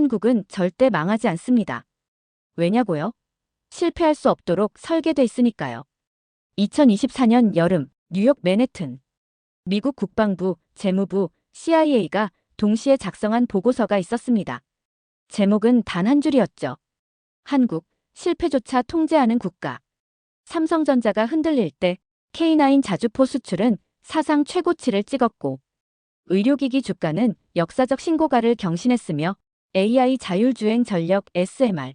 한국은 절대 망하지 않습니다. 왜냐고요? 실패할 수 없도록 설계돼 있으니까요. 2024년 여름 뉴욕 맨해튼. 미국 국방부, 재무부, CIA가 동시에 작성한 보고서가 있었습니다. 제목은 단 한 줄이었죠. 한국, 실패조차 통제하는 국가. 삼성전자가 흔들릴 때 K9 자주포 수출은 사상 최고치를 찍었고, 의료기기 주가는 역사적 신고가를 경신했으며 AI 자율주행 전력 SMR,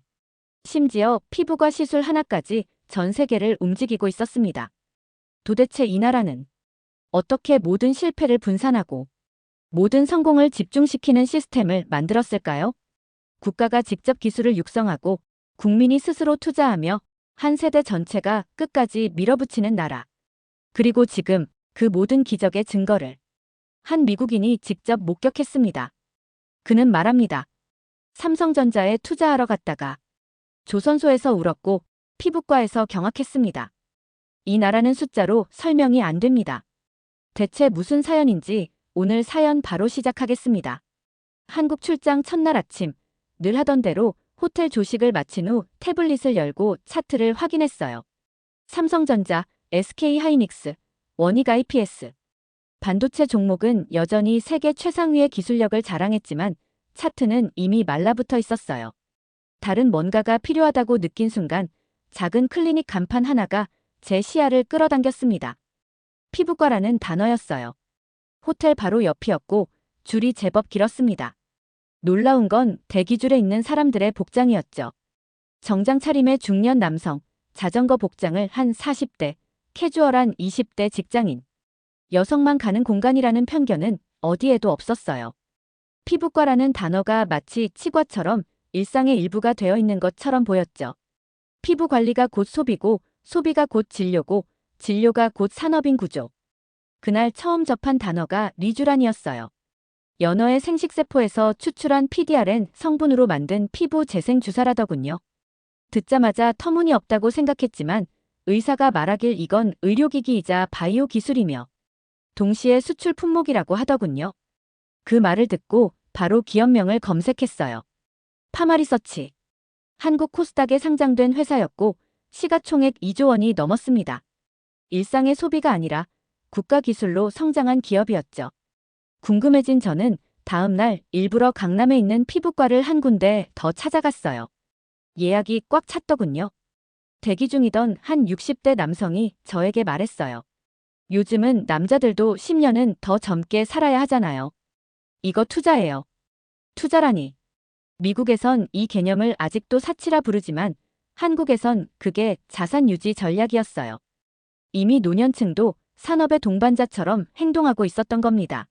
심지어 피부과 시술 하나까지 전 세계를 움직이고 있었습니다. 도대체 이 나라는 어떻게 모든 실패를 분산하고 모든 성공을 집중시키는 시스템을 만들었을까요? 국가가 직접 기술을 육성하고 국민이 스스로 투자하며 한 세대 전체가 끝까지 밀어붙이는 나라. 그리고 지금 그 모든 기적의 증거를 한 미국인이 직접 목격했습니다. 그는 말합니다. 삼성전자에 투자하러 갔다가 조선소에서 울었고 피부과에서 경악했습니다. 이 나라는 숫자로 설명이 안 됩니다. 대체 무슨 사연인지 오늘 사연 바로 시작하겠습니다. 한국 출장 첫날 아침, 늘 하던 대로 호텔 조식을 마친 후 태블릿을 열고 차트를 확인했어요. 삼성전자, SK하이닉스, 원익 IPS. 반도체 종목은 여전히 세계 최상위의 기술력을 자랑했지만 차트는 이미 말라붙어 있었어요. 다른 뭔가가 필요하다고 느낀 순간 작은 클리닉 간판 하나가 제 시야를 끌어당겼습니다. 피부과라는 단어였어요. 호텔 바로 옆이었고 줄이 제법 길었습니다. 놀라운 건 대기줄에 있는 사람들의 복장이었죠. 정장 차림의 중년 남성, 자전거 복장을 한 40대, 캐주얼한 20대 직장인. 여성만 가는 공간이라는 편견은 어디에도 없었어요. 피부과라는 단어가 마치 치과처럼 일상의 일부가 되어 있는 것처럼 보였죠. 피부 관리가 곧 소비고, 소비가 곧 진료고, 진료가 곧 산업인 구조. 그날 처음 접한 단어가 리쥬란이었어요. 연어의 생식세포에서 추출한 PDRN 성분으로 만든 피부 재생 주사라더군요. 듣자마자 터무니없다고 생각했지만 의사가 말하길 이건 의료기기이자 바이오 기술이며 동시에 수출 품목이라고 하더군요. 그 말을 듣고 바로 기업명을 검색했어요. 파마리서치. 한국 코스닥에 상장된 회사였고 시가총액 2조 원이 넘었습니다. 일상의 소비가 아니라 국가 기술로 성장한 기업이었죠. 궁금해진 저는 다음 날 일부러 강남에 있는 피부과를 한 군데 더 찾아갔어요. 예약이 꽉 찼더군요. 대기 중이던 한 60대 남성이 저에게 말했어요. 요즘은 남자들도 10년은 더 젊게 살아야 하잖아요. 이거 투자예요. 투자라니. 미국에선 이 개념을 아직도 사치라 부르지만 한국에선 그게 자산 유지 전략이었어요. 이미 노년층도 산업의 동반자처럼 행동하고 있었던 겁니다.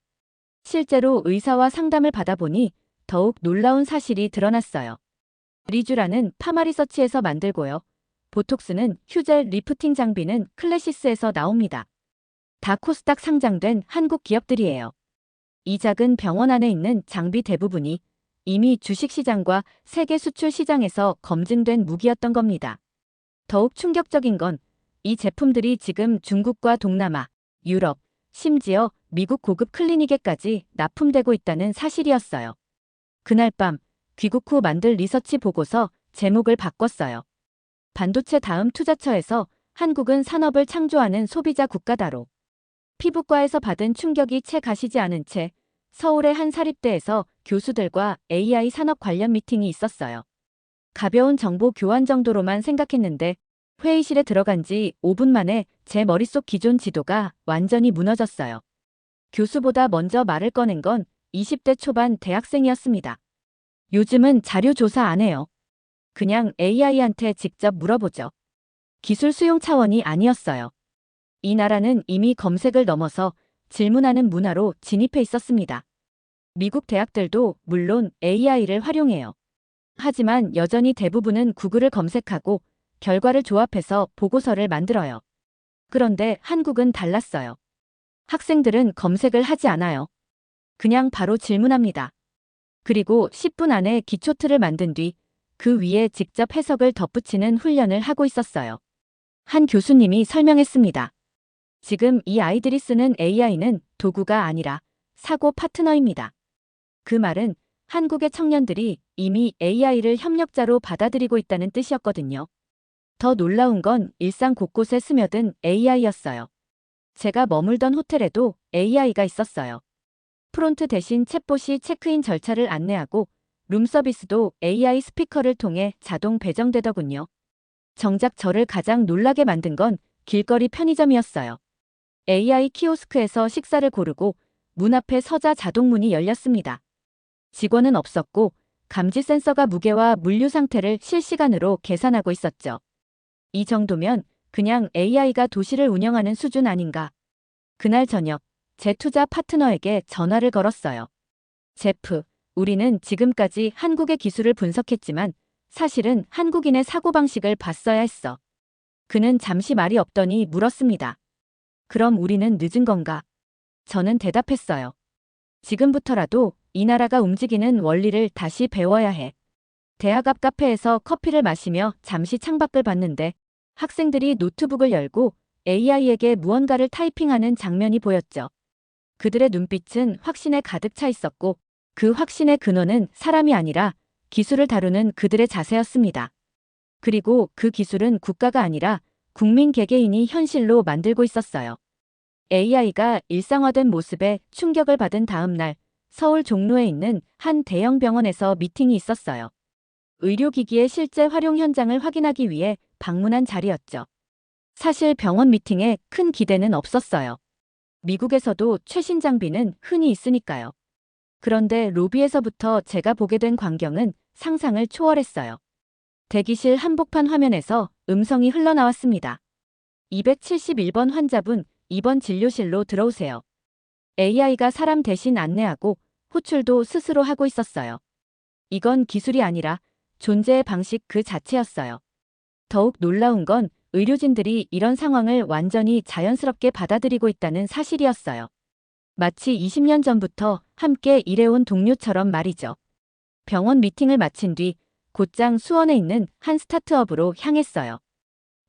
실제로 의사와 상담을 받아보니 더욱 놀라운 사실이 드러났어요. 리쥬란은 파마리서치에서 만들고요. 보톡스는 휴젤 리프팅 장비는 클래시스에서 나옵니다. 다 코스닥 상장된 한국 기업들이에요. 이 작은 병원 안에 있는 장비 대부분이 이미 주식시장과 세계 수출 시장에서 검증된 무기였던 겁니다. 더욱 충격적인 건 이 제품들이 지금 중국과 동남아, 유럽, 심지어 미국 고급 클리닉에까지 납품되고 있다는 사실이었어요. 그날 밤 귀국 후 만들 리서치 보고서 제목을 바꿨어요. 반도체 다음 투자처에서 한국은 산업을 창조하는 소비자 국가다로. 피부과에서 받은 충격이 채 가시지 않은 채 서울의 한 사립대에서 교수들과 AI 산업 관련 미팅이 있었어요. 가벼운 정보 교환 정도로만 생각했는데 회의실에 들어간 지 5분 만에 제 머릿속 기존 지도가 완전히 무너졌어요. 교수보다 먼저 말을 꺼낸 건 20대 초반 대학생이었습니다. 요즘은 자료 조사 안 해요. 그냥 AI한테 직접 물어보죠. 기술 수용 차원이 아니었어요. 이 나라는 이미 검색을 넘어서 질문하는 문화로 진입해 있었습니다. 미국 대학들도 물론 AI를 활용해요. 하지만 여전히 대부분은 구글을 검색하고 결과를 조합해서 보고서를 만들어요. 그런데 한국은 달랐어요. 학생들은 검색을 하지 않아요. 그냥 바로 질문합니다. 그리고 10분 안에 기초틀을 만든 뒤 그 위에 직접 해석을 덧붙이는 훈련을 하고 있었어요. 한 교수님이 설명했습니다. 지금 이 아이들이 쓰는 AI는 도구가 아니라 사고 파트너입니다. 그 말은 한국의 청년들이 이미 AI를 협력자로 받아들이고 있다는 뜻이었거든요. 더 놀라운 건 일상 곳곳에 스며든 AI였어요. 제가 머물던 호텔에도 AI가 있었어요. 프론트 대신 챗봇이 체크인 절차를 안내하고 룸서비스도 AI 스피커를 통해 자동 배정되더군요. 정작 저를 가장 놀라게 만든 건 길거리 편의점이었어요. AI 키오스크에서 식사를 고르고 문 앞에 서자 자동 문이 열렸습니다. 직원은 없었고 감지 센서가 무게와 물류 상태를 실시간으로 계산하고 있었죠. 이 정도면 그냥 AI가 도시를 운영하는 수준 아닌가. 그날 저녁 제 투자 파트너에게 전화를 걸었어요. 제프, 우리는 지금까지 한국의 기술을 분석했지만 사실은 한국인의 사고방식을 봤어야 했어. 그는 잠시 말이 없더니 물었습니다. 그럼 우리는 늦은 건가? 저는 대답했어요. 지금부터라도 이 나라가 움직이는 원리를 다시 배워야 해. 대학 앞 카페에서 커피를 마시며 잠시 창밖을 봤는데 학생들이 노트북을 열고 AI에게 무언가를 타이핑하는 장면이 보였죠. 그들의 눈빛은 확신에 가득 차 있었고 그 확신의 근원은 사람이 아니라 기술을 다루는 그들의 자세였습니다. 그리고 그 기술은 국가가 아니라 국민 개개인이 현실로 만들고 있었어요. AI가 일상화된 모습에 충격을 받은 다음 날 서울 종로에 있는 한 대형 병원에서 미팅이 있었어요. 의료기기의 실제 활용 현장을 확인하기 위해 방문한 자리였죠. 사실 병원 미팅에 큰 기대는 없었어요. 미국에서도 최신 장비는 흔히 있으니까요. 그런데 로비에서부터 제가 보게 된 광경은 상상을 초월했어요. 대기실 한복판 화면에서 음성이 흘러나왔습니다. 271번 환자분, 이번 진료실로 들어오세요. AI가 사람 대신 안내하고 호출도 스스로 하고 있었어요. 이건 기술이 아니라 존재의 방식 그 자체였어요. 더욱 놀라운 건 의료진들이 이런 상황을 완전히 자연스럽게 받아들이고 있다는 사실이었어요. 마치 20년 전부터 함께 일해온 동료처럼 말이죠. 병원 미팅을 마친 뒤 곧장 수원에 있는 한 스타트업으로 향했어요.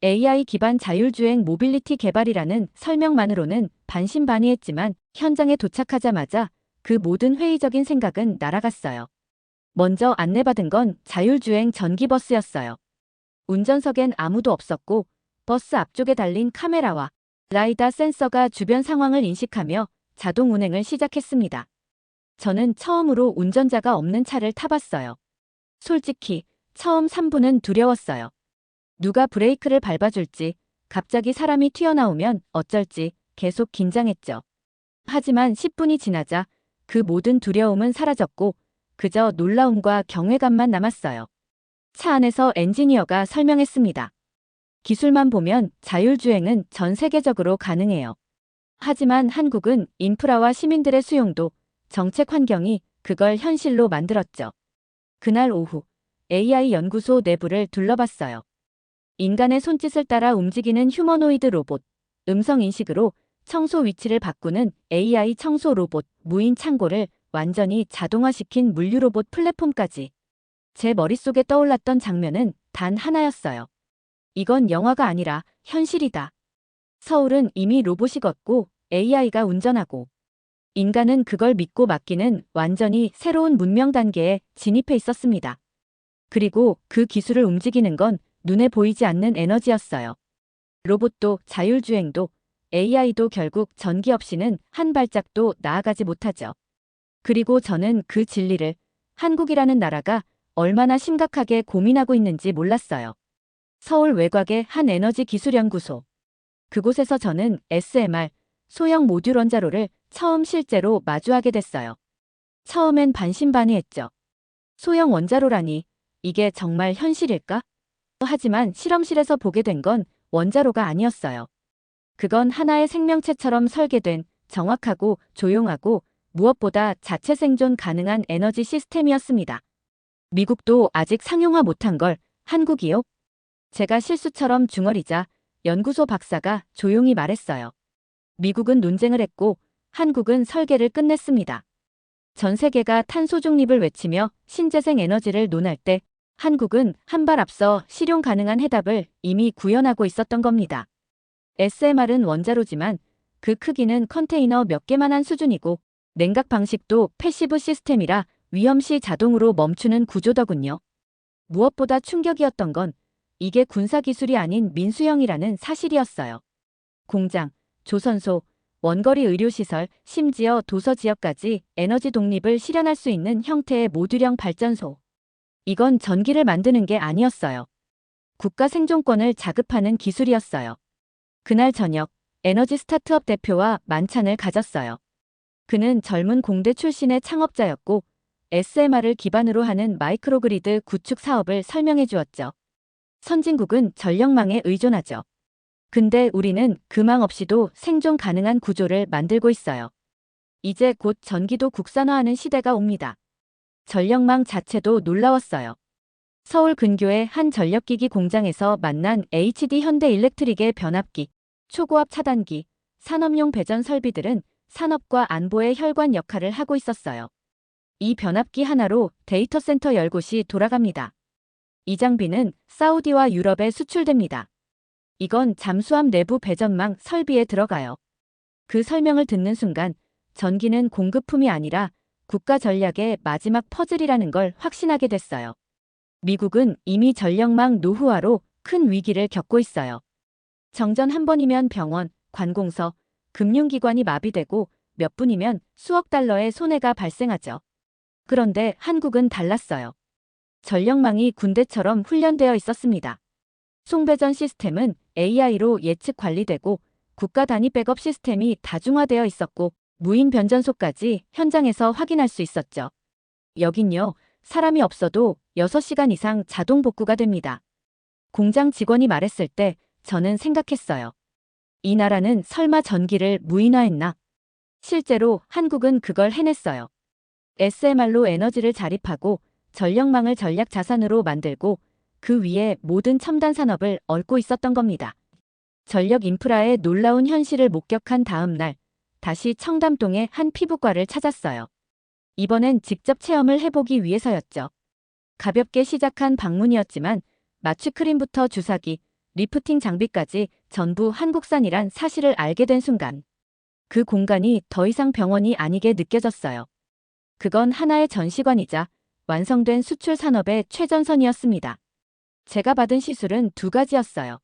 AI 기반 자율주행 모빌리티 개발이라는 설명만으로는 반신반의했지만 현장에 도착하자마자 그 모든 회의적인 생각은 날아갔어요. 먼저 안내받은 건 자율주행 전기버스였어요. 운전석엔 아무도 없었고 버스 앞쪽에 달린 카메라와 라이다 센서가 주변 상황을 인식하며 자동 운행을 시작했습니다. 저는 처음으로 운전자가 없는 차를 타봤어요. 솔직히 처음 3분은 두려웠어요. 누가 브레이크를 밟아줄지, 갑자기 사람이 튀어나오면 어쩔지 계속 긴장했죠. 하지만 10분이 지나자 그 모든 두려움은 사라졌고 그저 놀라움과 경외감만 남았어요. 차 안에서 엔지니어가 설명했습니다. 기술만 보면 자율주행은 전 세계적으로 가능해요. 하지만 한국은 인프라와 시민들의 수용도, 정책 환경이 그걸 현실로 만들었죠. 그날 오후 AI 연구소 내부를 둘러봤어요. 인간의 손짓을 따라 움직이는 휴머노이드 로봇, 음성 인식으로 청소 위치를 바꾸는 AI 청소 로봇, 무인 창고를 완전히 자동화시킨 물류 로봇 플랫폼까지. 제 머릿속에 떠올랐던 장면은 단 하나였어요. 이건 영화가 아니라 현실이다. 서울은 이미 로봇이 걷고 AI가 운전하고 인간은 그걸 믿고 맡기는 완전히 새로운 문명 단계에 진입해 있었습니다. 그리고 그 기술을 움직이는 건 눈에 보이지 않는 에너지였어요. 로봇도 자율주행도 AI도 결국 전기 없이는 한 발짝도 나아가지 못하죠. 그리고 저는 그 진리를 한국이라는 나라가 얼마나 심각하게 고민하고 있는지 몰랐어요. 서울 외곽의 한 에너지 기술 연구소. 그곳에서 저는 SMR, 소형 모듈 원자로를 처음 실제로 마주하게 됐어요. 처음엔 반신반의했죠. 소형 원자로라니, 이게 정말 현실일까? 하지만 실험실에서 보게 된 건 원자로가 아니었어요. 그건 하나의 생명체처럼 설계된 정확하고 조용하고 무엇보다 자체 생존 가능한 에너지 시스템이었습니다. 미국도 아직 상용화 못한 걸 한국이요? 제가 실수처럼 중얼이자 연구소 박사가 조용히 말했어요. 미국은 논쟁을 했고 한국은 설계를 끝냈습니다. 전 세계가 탄소 중립을 외치며 신재생 에너지를 논할 때 한국은 한 발 앞서 실용 가능한 해답을 이미 구현하고 있었던 겁니다. SMR은 원자로지만 그 크기는 컨테이너 몇 개만한 수준이고 냉각 방식도 패시브 시스템이라 위험 시 자동으로 멈추는 구조더군요. 무엇보다 충격이었던 건 이게 군사기술이 아닌 민수형이라는 사실이었어요. 공장, 조선소, 원거리 의료시설, 심지어 도서 지역까지 에너지 독립을 실현할 수 있는 형태의 모듈형 발전소. 이건 전기를 만드는 게 아니었어요. 국가 생존권을 자급하는 기술이었어요. 그날 저녁, 에너지 스타트업 대표와 만찬을 가졌어요. 그는 젊은 공대 출신의 창업자였고 SMR을 기반으로 하는 마이크로그리드 구축 사업을 설명해 주었죠. 선진국은 전력망에 의존하죠. 근데 우리는 그 망 없이도 생존 가능한 구조를 만들고 있어요. 이제 곧 전기도 국산화하는 시대가 옵니다. 전력망 자체도 놀라웠어요. 서울 근교의 한 전력기기 공장에서 만난 HD 현대일렉트릭의 변압기, 초고압 차단기, 산업용 배전 설비들은 산업과 안보의 혈관 역할을 하고 있었어요. 이 변압기 하나로 데이터 센터 10곳이 돌아갑니다. 이 장비는 사우디와 유럽에 수출됩니다. 이건 잠수함 내부 배전망 설비에 들어가요. 그 설명을 듣는 순간 전기는 공급품이 아니라 국가 전략의 마지막 퍼즐이라는 걸 확신하게 됐어요. 미국은 이미 전력망 노후화로 큰 위기를 겪고 있어요. 정전 한 번이면 병원, 관공서, 금융기관이 마비되고 몇 분이면 수억 달러의 손해가 발생하죠. 그런데 한국은 달랐어요. 전력망이 군대처럼 훈련되어 있었습니다. 송배전 시스템은 AI로 예측 관리되고 국가 단위 백업 시스템이 다중화되어 있었고 무인 변전소까지 현장에서 확인할 수 있었죠. 여긴요, 사람이 없어도 6시간 이상 자동 복구가 됩니다. 공장 직원이 말했을 때 저는 생각했어요. 이 나라는 설마 전기를 무인화했나? 실제로 한국은 그걸 해냈어요. SMR로 에너지를 자립하고 전력망을 전략 자산으로 만들고 그 위에 모든 첨단 산업을 얹고 있었던 겁니다. 전력 인프라의 놀라운 현실을 목격한 다음 날, 다시 청담동의 한 피부과를 찾았어요. 이번엔 직접 체험을 해보기 위해서였죠. 가볍게 시작한 방문이었지만 마취크림부터 주사기, 리프팅 장비까지 전부 한국산이란 사실을 알게 된 순간 그 공간이 더 이상 병원이 아니게 느껴졌어요. 그건 하나의 전시관이자 완성된 수출 산업의 최전선이었습니다. 제가 받은 시술은 두 가지였어요.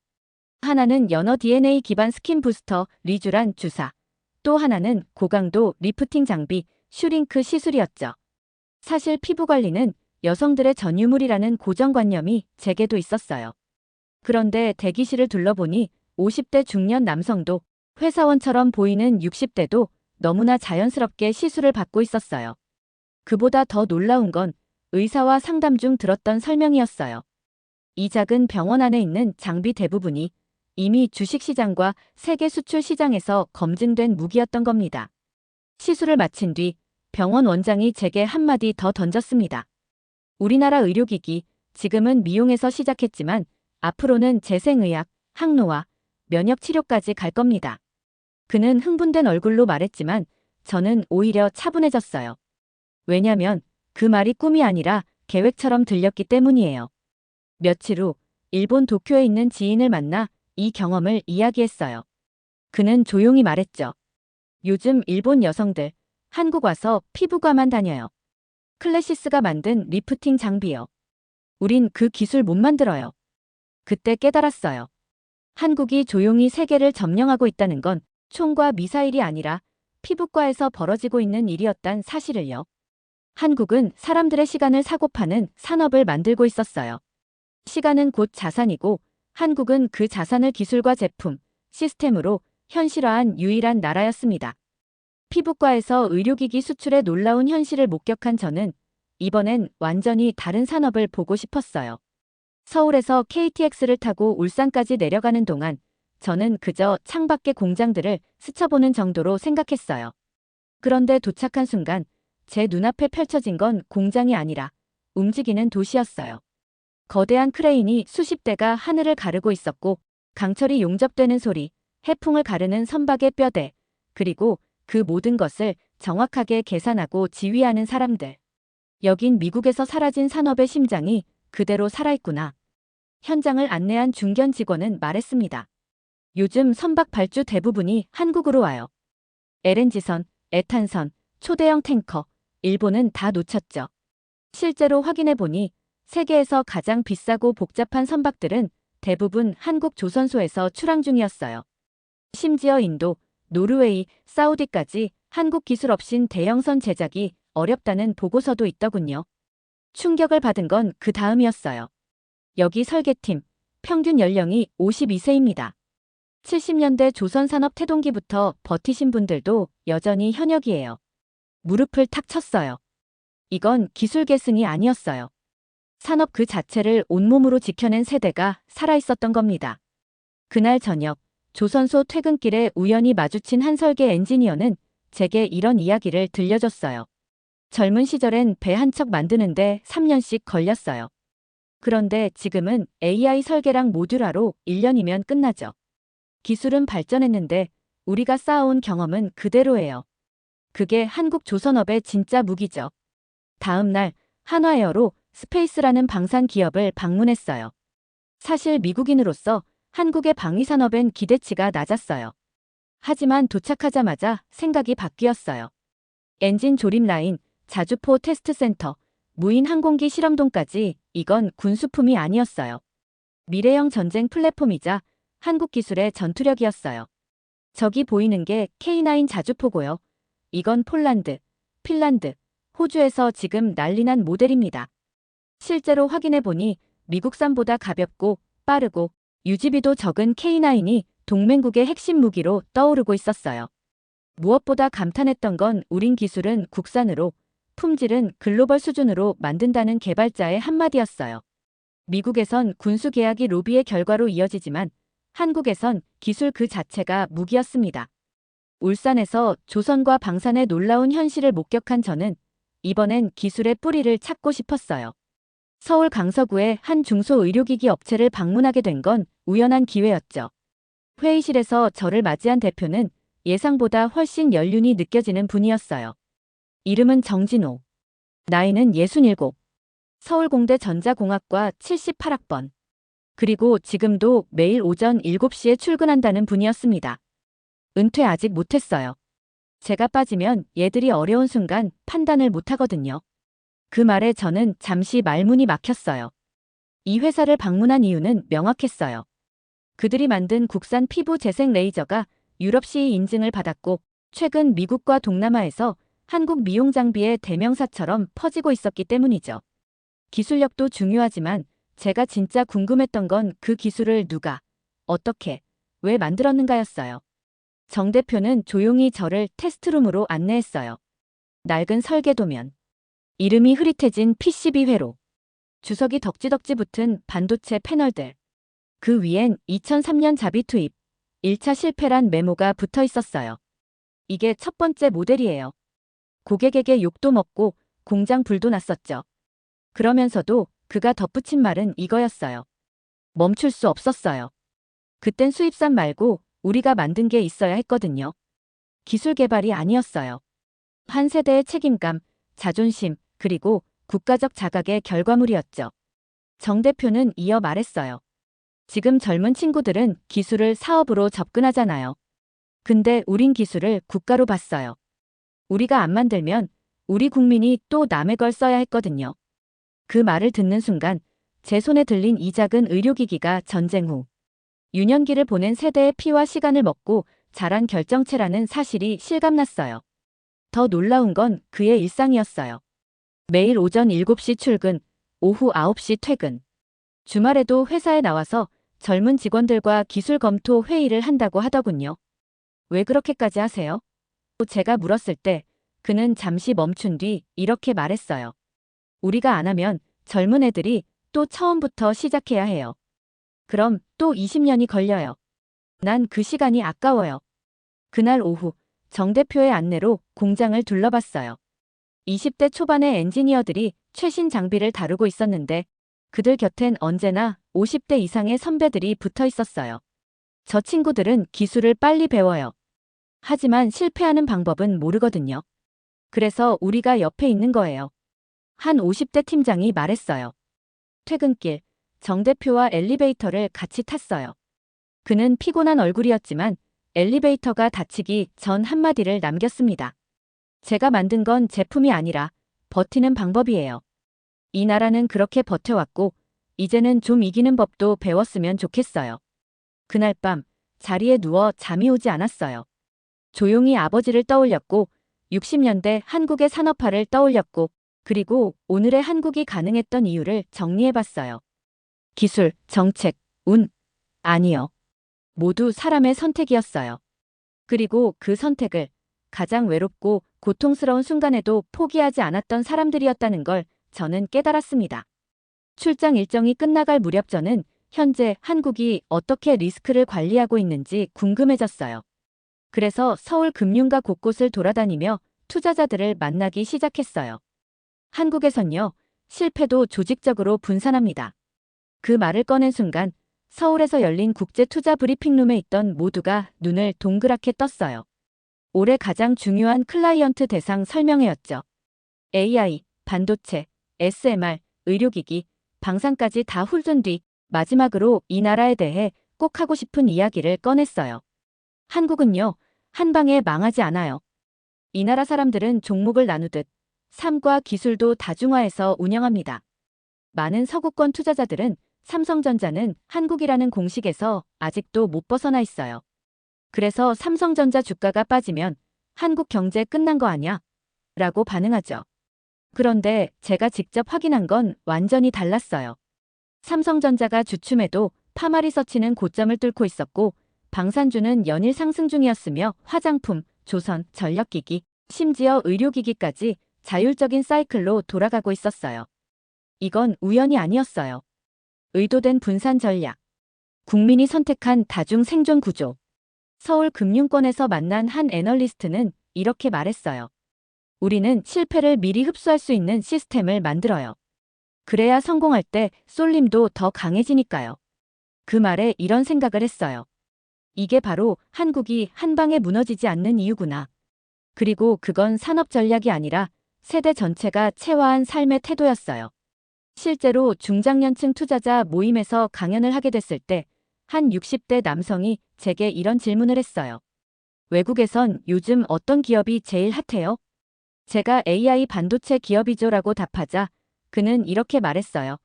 하나는 연어 DNA 기반 스킨 부스터 리쥬란 주사, 또 하나는 고강도 리프팅 장비 슈링크 시술이었죠. 사실 피부 관리는 여성들의 전유물이라는 고정관념이 제게도 있었어요. 그런데 대기실을 둘러보니 50대 중년 남성도 회사원처럼 보이는 60대도 너무나 자연스럽게 시술을 받고 있었어요. 그보다 더 놀라운 건 의사와 상담 중 들었던 설명이었어요. 이 작은 병원 안에 있는 장비 대부분이 이미 주식시장과 세계 수출 시장에서 검증된 무기였던 겁니다. 시술을 마친 뒤 병원 원장이 제게 한마디 더 던졌습니다. 우리나라 의료기기, 지금은 미용에서 시작했지만 앞으로는 재생의학, 항노화, 면역치료까지 갈 겁니다. 그는 흥분된 얼굴로 말했지만 저는 오히려 차분해졌어요. 왜냐면 그 말이 꿈이 아니라 계획처럼 들렸기 때문이에요. 며칠 후 일본 도쿄에 있는 지인을 만나 이 경험을 이야기했어요. 그는 조용히 말했죠. 요즘 일본 여성들 한국 와서 피부과만 다녀요. 클래시스가 만든 리프팅 장비요. 우린 그 기술 못 만들어요. 그때 깨달았어요. 한국이 조용히 세계를 점령하고 있다는 건 총과 미사일이 아니라 피부과에서 벌어지고 있는 일이었단 사실을요. 한국은 사람들의 시간을 사고 파는 산업을 만들고 있었어요. 시간은 곧 자산이고 한국은 그 자산을 기술과 제품, 시스템으로 현실화한 유일한 나라였습니다. 피부과에서 의료기기 수출의 놀라운 현실을 목격한 저는 이번엔 완전히 다른 산업을 보고 싶었어요. 서울에서 KTX를 타고 울산까지 내려가는 동안 저는 그저 창밖의 공장들을 스쳐보는 정도로 생각했어요. 그런데 도착한 순간 제 눈앞에 펼쳐진 건 공장이 아니라 움직이는 도시였어요. 거대한 크레인이 수십 대가 하늘을 가르고 있었고 강철이 용접되는 소리, 해풍을 가르는 선박의 뼈대, 그리고 그 모든 것을 정확하게 계산하고 지휘하는 사람들. 여긴 미국에서 사라진 산업의 심장이 그대로 살아있구나. 현장을 안내한 중견 직원은 말했습니다. 요즘 선박 발주 대부분이 한국으로 와요. LNG선, 에탄선, 초대형 탱커, 일본은 다 놓쳤죠. 실제로 확인해보니 세계에서 가장 비싸고 복잡한 선박들은 대부분 한국 조선소에서 출항 중이었어요. 심지어 인도, 노르웨이, 사우디까지 한국 기술 없인 대형선 제작이 어렵다는 보고서도 있더군요. 충격을 받은 건 그 다음이었어요. 여기 설계팀, 평균 연령이 52세입니다. 70년대 조선산업 태동기부터 버티신 분들도 여전히 현역이에요. 무릎을 탁 쳤어요. 이건 기술 계승이 아니었어요. 산업 그 자체를 온몸으로 지켜낸 세대가 살아있었던 겁니다. 그날 저녁, 조선소 퇴근길에 우연히 마주친 한 설계 엔지니어는 제게 이런 이야기를 들려줬어요. 젊은 시절엔 배 한 척 만드는데 3년씩 걸렸어요. 그런데 지금은 AI 설계랑 모듈화로 1년이면 끝나죠. 기술은 발전했는데 우리가 쌓아온 경험은 그대로예요. 그게 한국 조선업의 진짜 무기죠. 다음 날 한화에어로 스페이스라는 방산 기업을 방문했어요. 사실 미국인으로서 한국의 방위산업엔 기대치가 낮았어요. 하지만 도착하자마자 생각이 바뀌었어요. 엔진 조립 라인, 자주포 테스트 센터, 무인 항공기 실험동까지 이건 군수품이 아니었어요. 미래형 전쟁 플랫폼이자 한국 기술의 전투력이었어요. 저기 보이는 게 K9 자주포고요. 이건 폴란드, 핀란드, 호주에서 지금 난리난 모델입니다. 실제로 확인해보니 미국산보다 가볍고 빠르고 유지비도 적은 K9이 동맹국의 핵심 무기로 떠오르고 있었어요. 무엇보다 감탄했던 건 우린 기술은 국산으로, 품질은 글로벌 수준으로 만든다는 개발자의 한마디였어요. 미국에선 군수 계약이 로비의 결과로 이어지지만 한국에선 기술 그 자체가 무기였습니다. 울산에서 조선과 방산의 놀라운 현실을 목격한 저는 이번엔 기술의 뿌리를 찾고 싶었어요. 서울 강서구의 한 중소의료기기 업체를 방문하게 된 건 우연한 기회였죠. 회의실에서 저를 맞이한 대표는 예상보다 훨씬 연륜이 느껴지는 분이었어요. 이름은 정진호. 나이는 67. 서울공대 전자공학과 78학번. 그리고 지금도 매일 오전 7시에 출근한다는 분이었습니다. 은퇴 아직 못했어요. 제가 빠지면 얘들이 어려운 순간 판단을 못하거든요. 그 말에 저는 잠시 말문이 막혔어요. 이 회사를 방문한 이유는 명확했어요. 그들이 만든 국산 피부 재생 레이저가 유럽 CE 인증을 받았고 최근 미국과 동남아에서 한국 미용 장비의 대명사처럼 퍼지고 있었기 때문이죠. 기술력도 중요하지만 제가 진짜 궁금했던 건 그 기술을 누가, 어떻게, 왜 만들었는가였어요. 정 대표는 조용히 저를 테스트룸으로 안내했어요. 낡은 설계도면, 이름이 흐릿해진 PCB 회로, 주석이 덕지덕지 붙은 반도체 패널들. 그 위엔 2003년 자비 투입, 1차 실패란 메모가 붙어 있었어요. 이게 첫 번째 모델이에요. 고객에게 욕도 먹고 공장 불도 났었죠. 그러면서도 그가 덧붙인 말은 이거였어요. 멈출 수 없었어요. 그땐 수입산 말고 우리가 만든 게 있어야 했거든요. 기술 개발이 아니었어요. 한 세대의 책임감, 자존심, 그리고 국가적 자각의 결과물이었죠. 정 대표는 이어 말했어요. 지금 젊은 친구들은 기술을 사업으로 접근하잖아요. 근데 우린 기술을 국가로 봤어요. 우리가 안 만들면 우리 국민이 또 남의 걸 써야 했거든요. 그 말을 듣는 순간 제 손에 들린 이 작은 의료기기가 전쟁 후 유년기를 보낸 세대의 피와 시간을 먹고 자란 결정체라는 사실이 실감났어요. 더 놀라운 건 그의 일상이었어요. 매일 오전 7시 출근, 오후 9시 퇴근. 주말에도 회사에 나와서 젊은 직원들과 기술 검토 회의를 한다고 하더군요. 왜 그렇게까지 하세요? 제가 물었을 때 그는 잠시 멈춘 뒤 이렇게 말했어요. 우리가 안 하면 젊은 애들이 또 처음부터 시작해야 해요. 그럼 또 20년이 걸려요. 난 그 시간이 아까워요. 그날 오후 정 대표의 안내로 공장을 둘러봤어요. 20대 초반의 엔지니어들이 최신 장비를 다루고 있었는데 그들 곁엔 언제나 50대 이상의 선배들이 붙어 있었어요. 저 친구들은 기술을 빨리 배워요. 하지만 실패하는 방법은 모르거든요. 그래서 우리가 옆에 있는 거예요. 한 50대 팀장이 말했어요. 퇴근길, 정 대표와 엘리베이터를 같이 탔어요. 그는 피곤한 얼굴이었지만 엘리베이터가 닫히기 전 한마디를 남겼습니다. 제가 만든 건 제품이 아니라 버티는 방법이에요. 이 나라는 그렇게 버텨왔고 이제는 좀 이기는 법도 배웠으면 좋겠어요. 그날 밤 자리에 누워 잠이 오지 않았어요. 조용히 아버지를 떠올렸고 60년대 한국의 산업화를 떠올렸고 그리고 오늘의 한국이 가능했던 이유를 정리해봤어요. 기술, 정책, 운, 아니요. 모두 사람의 선택이었어요. 그리고 그 선택을 가장 외롭고 고통스러운 순간에도 포기하지 않았던 사람들이었다는 걸 저는 깨달았습니다. 출장 일정이 끝나갈 무렵 저는 현재 한국이 어떻게 리스크를 관리하고 있는지 궁금해졌어요. 그래서 서울 금융가 곳곳을 돌아다니며 투자자들을 만나기 시작했어요. 한국에선요, 실패도 조직적으로 분산합니다. 그 말을 꺼낸 순간 서울에서 열린 국제 투자 브리핑룸에 있던 모두가 눈을 동그랗게 떴어요. 올해 가장 중요한 클라이언트 대상 설명회였죠. AI, 반도체, SMR, 의료기기, 방산까지 다 훑은 뒤 마지막으로 이 나라에 대해 꼭 하고 싶은 이야기를 꺼냈어요. 한국은요, 한 방에 망하지 않아요. 이 나라 사람들은 종목을 나누듯 삶과 기술도 다중화해서 운영합니다. 많은 서구권 투자자들은 삼성전자는 한국이라는 공식에서 아직도 못 벗어나 있어요. 그래서 삼성전자 주가가 빠지면 한국 경제 끝난 거 아냐? 라고 반응하죠. 그런데 제가 직접 확인한 건 완전히 달랐어요. 삼성전자가 주춤해도 파마리서치는 고점을 뚫고 있었고 방산주는 연일 상승 중이었으며 화장품, 조선, 전력기기, 심지어 의료기기까지 자율적인 사이클로 돌아가고 있었어요. 이건 우연이 아니었어요. 의도된 분산 전략. 국민이 선택한 다중 생존 구조. 서울 금융권에서 만난 한 애널리스트는 이렇게 말했어요. 우리는 실패를 미리 흡수할 수 있는 시스템을 만들어요. 그래야 성공할 때 쏠림도 더 강해지니까요. 그 말에 이런 생각을 했어요. 이게 바로 한국이 한 방에 무너지지 않는 이유구나. 그리고 그건 산업 전략이 아니라 세대 전체가 체화한 삶의 태도였어요. 실제로 중장년층 투자자 모임에서 강연을 하게 됐을 때 한 60대 남성이 제게 이런 질문을 했어요. 외국에선 요즘 어떤 기업이 제일 핫해요? 제가 AI 반도체 기업이죠라고 답하자 그는 이렇게 말했어요.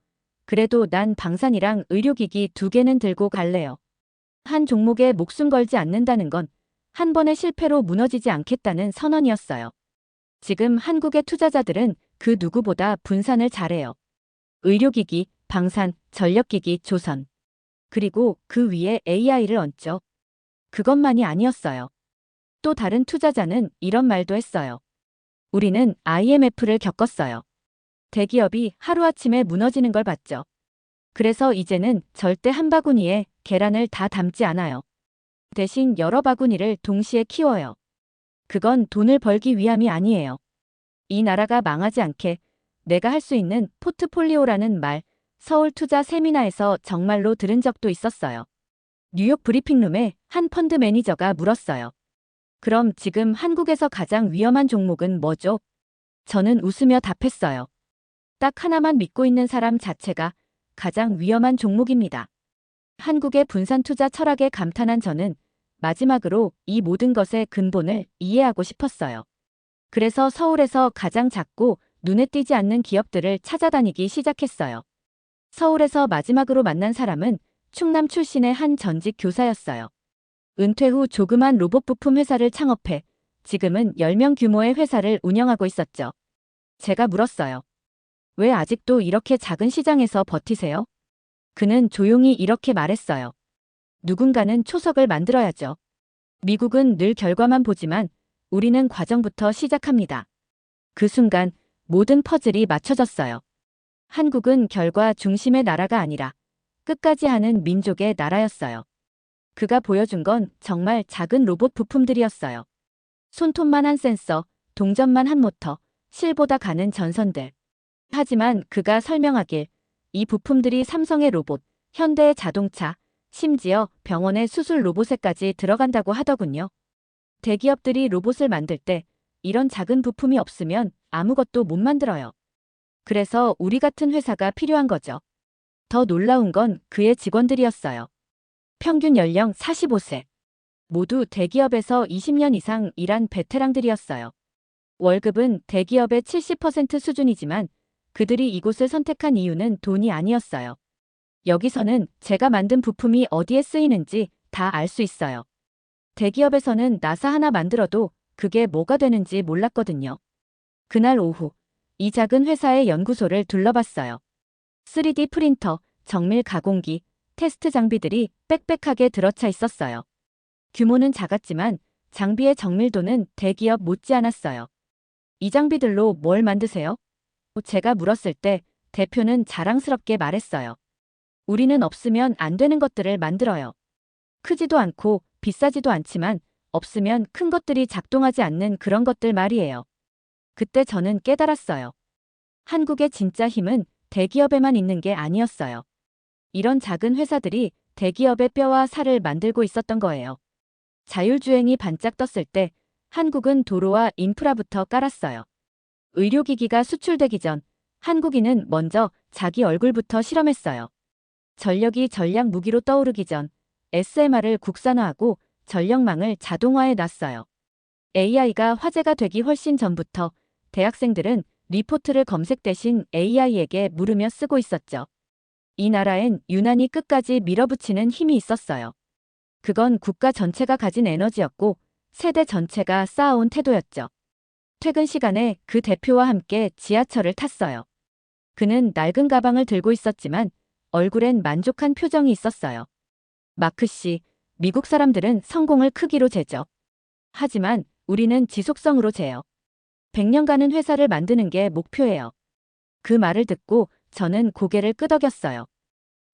그래도 난 방산이랑 의료기기 2개는 들고 갈래요. 한 종목에 목숨 걸지 않는다는 건 한 번의 실패로 무너지지 않겠다는 선언이었어요. 지금 한국의 투자자들은 그 누구보다 분산을 잘해요. 의료기기, 방산, 전력기기, 조선. 그리고 그 위에 AI를 얹죠. 그것만이 아니었어요. 또 다른 투자자는 이런 말도 했어요. 우리는 IMF를 겪었어요. 대기업이 하루아침에 무너지는 걸 봤죠. 그래서 이제는 절대 한 바구니에 계란을 다 담지 않아요. 대신 여러 바구니를 동시에 키워요. 그건 돈을 벌기 위함이 아니에요. 이 나라가 망하지 않게 내가 할 수 있는 포트폴리오라는 말, 서울 투자 세미나에서 정말로 들은 적도 있었어요. 뉴욕 브리핑룸에 한 펀드 매니저가 물었어요. 그럼 지금 한국에서 가장 위험한 종목은 뭐죠? 저는 웃으며 답했어요. 딱 하나만 믿고 있는 사람 자체가 가장 위험한 종목입니다. 한국의 분산 투자 철학에 감탄한 저는 마지막으로 이 모든 것의 근본을 이해하고 싶었어요. 그래서 서울에서 가장 작고 눈에 띄지 않는 기업들을 찾아다니기 시작했어요. 서울에서 마지막으로 만난 사람은 충남 출신의 한 전직 교사였어요. 은퇴 후 조그만 로봇 부품 회사를 창업해 지금은 10명 규모의 회사를 운영하고 있었죠. 제가 물었어요. 왜 아직도 이렇게 작은 시장에서 버티세요? 그는 조용히 이렇게 말했어요. 누군가는 초석을 만들어야죠. 미국은 늘 결과만 보지만 우리는 과정부터 시작합니다. 그 순간 모든 퍼즐이 맞춰졌어요. 한국은 결과 중심의 나라가 아니라 끝까지 하는 민족의 나라였어요. 그가 보여준 건 정말 작은 로봇 부품들이었어요. 손톱만 한 센서, 동전만 한 모터, 실보다 가는 전선들. 하지만 그가 설명하길 이 부품들이 삼성의 로봇, 현대의 자동차, 심지어 병원의 수술 로봇에까지 들어간다고 하더군요. 대기업들이 로봇을 만들 때 이런 작은 부품이 없으면 아무것도 못 만들어요. 그래서 우리 같은 회사가 필요한 거죠. 더 놀라운 건 그의 직원들이었어요. 평균 연령 45세. 모두 대기업에서 20년 이상 일한 베테랑들이었어요. 월급은 대기업의 70% 수준이지만 그들이 이곳을 선택한 이유는 돈이 아니었어요. 여기서는 제가 만든 부품이 어디에 쓰이는지 다 알 수 있어요. 대기업에서는 나사 하나 만들어도 그게 뭐가 되는지 몰랐거든요. 그날 오후, 이 작은 회사의 연구소를 둘러봤어요. 3D 프린터, 정밀 가공기, 테스트 장비들이 빽빽하게 들어차 있었어요. 규모는 작았지만 장비의 정밀도는 대기업 못지않았어요. 이 장비들로 뭘 만드세요? 제가 물었을 때 대표는 자랑스럽게 말했어요. 우리는 없으면 안 되는 것들을 만들어요. 크지도 않고 비싸지도 않지만 없으면 큰 것들이 작동하지 않는 그런 것들 말이에요. 그때 저는 깨달았어요. 한국의 진짜 힘은 대기업에만 있는 게 아니었어요. 이런 작은 회사들이 대기업의 뼈와 살을 만들고 있었던 거예요. 자율주행이 반짝 떴을 때 한국은 도로와 인프라부터 깔았어요. 의료기기가 수출되기 전 한국인은 먼저 자기 얼굴부터 실험했어요. 전력이 전략 무기로 떠오르기 전 SMR을 국산화하고 전력망을 자동화해 놨어요. AI가 화제가 되기 훨씬 전부터 대학생들은 리포트를 검색 대신 AI에게 물으며 쓰고 있었죠. 이 나라엔 유난히 끝까지 밀어붙이는 힘이 있었어요. 그건 국가 전체가 가진 에너지였고 세대 전체가 쌓아온 태도였죠. 퇴근 시간에 그 대표와 함께 지하철을 탔어요. 그는 낡은 가방을 들고 있었지만 얼굴엔 만족한 표정이 있었어요. 마크 씨, 미국 사람들은 성공을 크기로 재죠. 하지만 우리는 지속성으로 재요. 100년간은 회사를 만드는 게 목표예요. 그 말을 듣고 저는 고개를 끄덕였어요.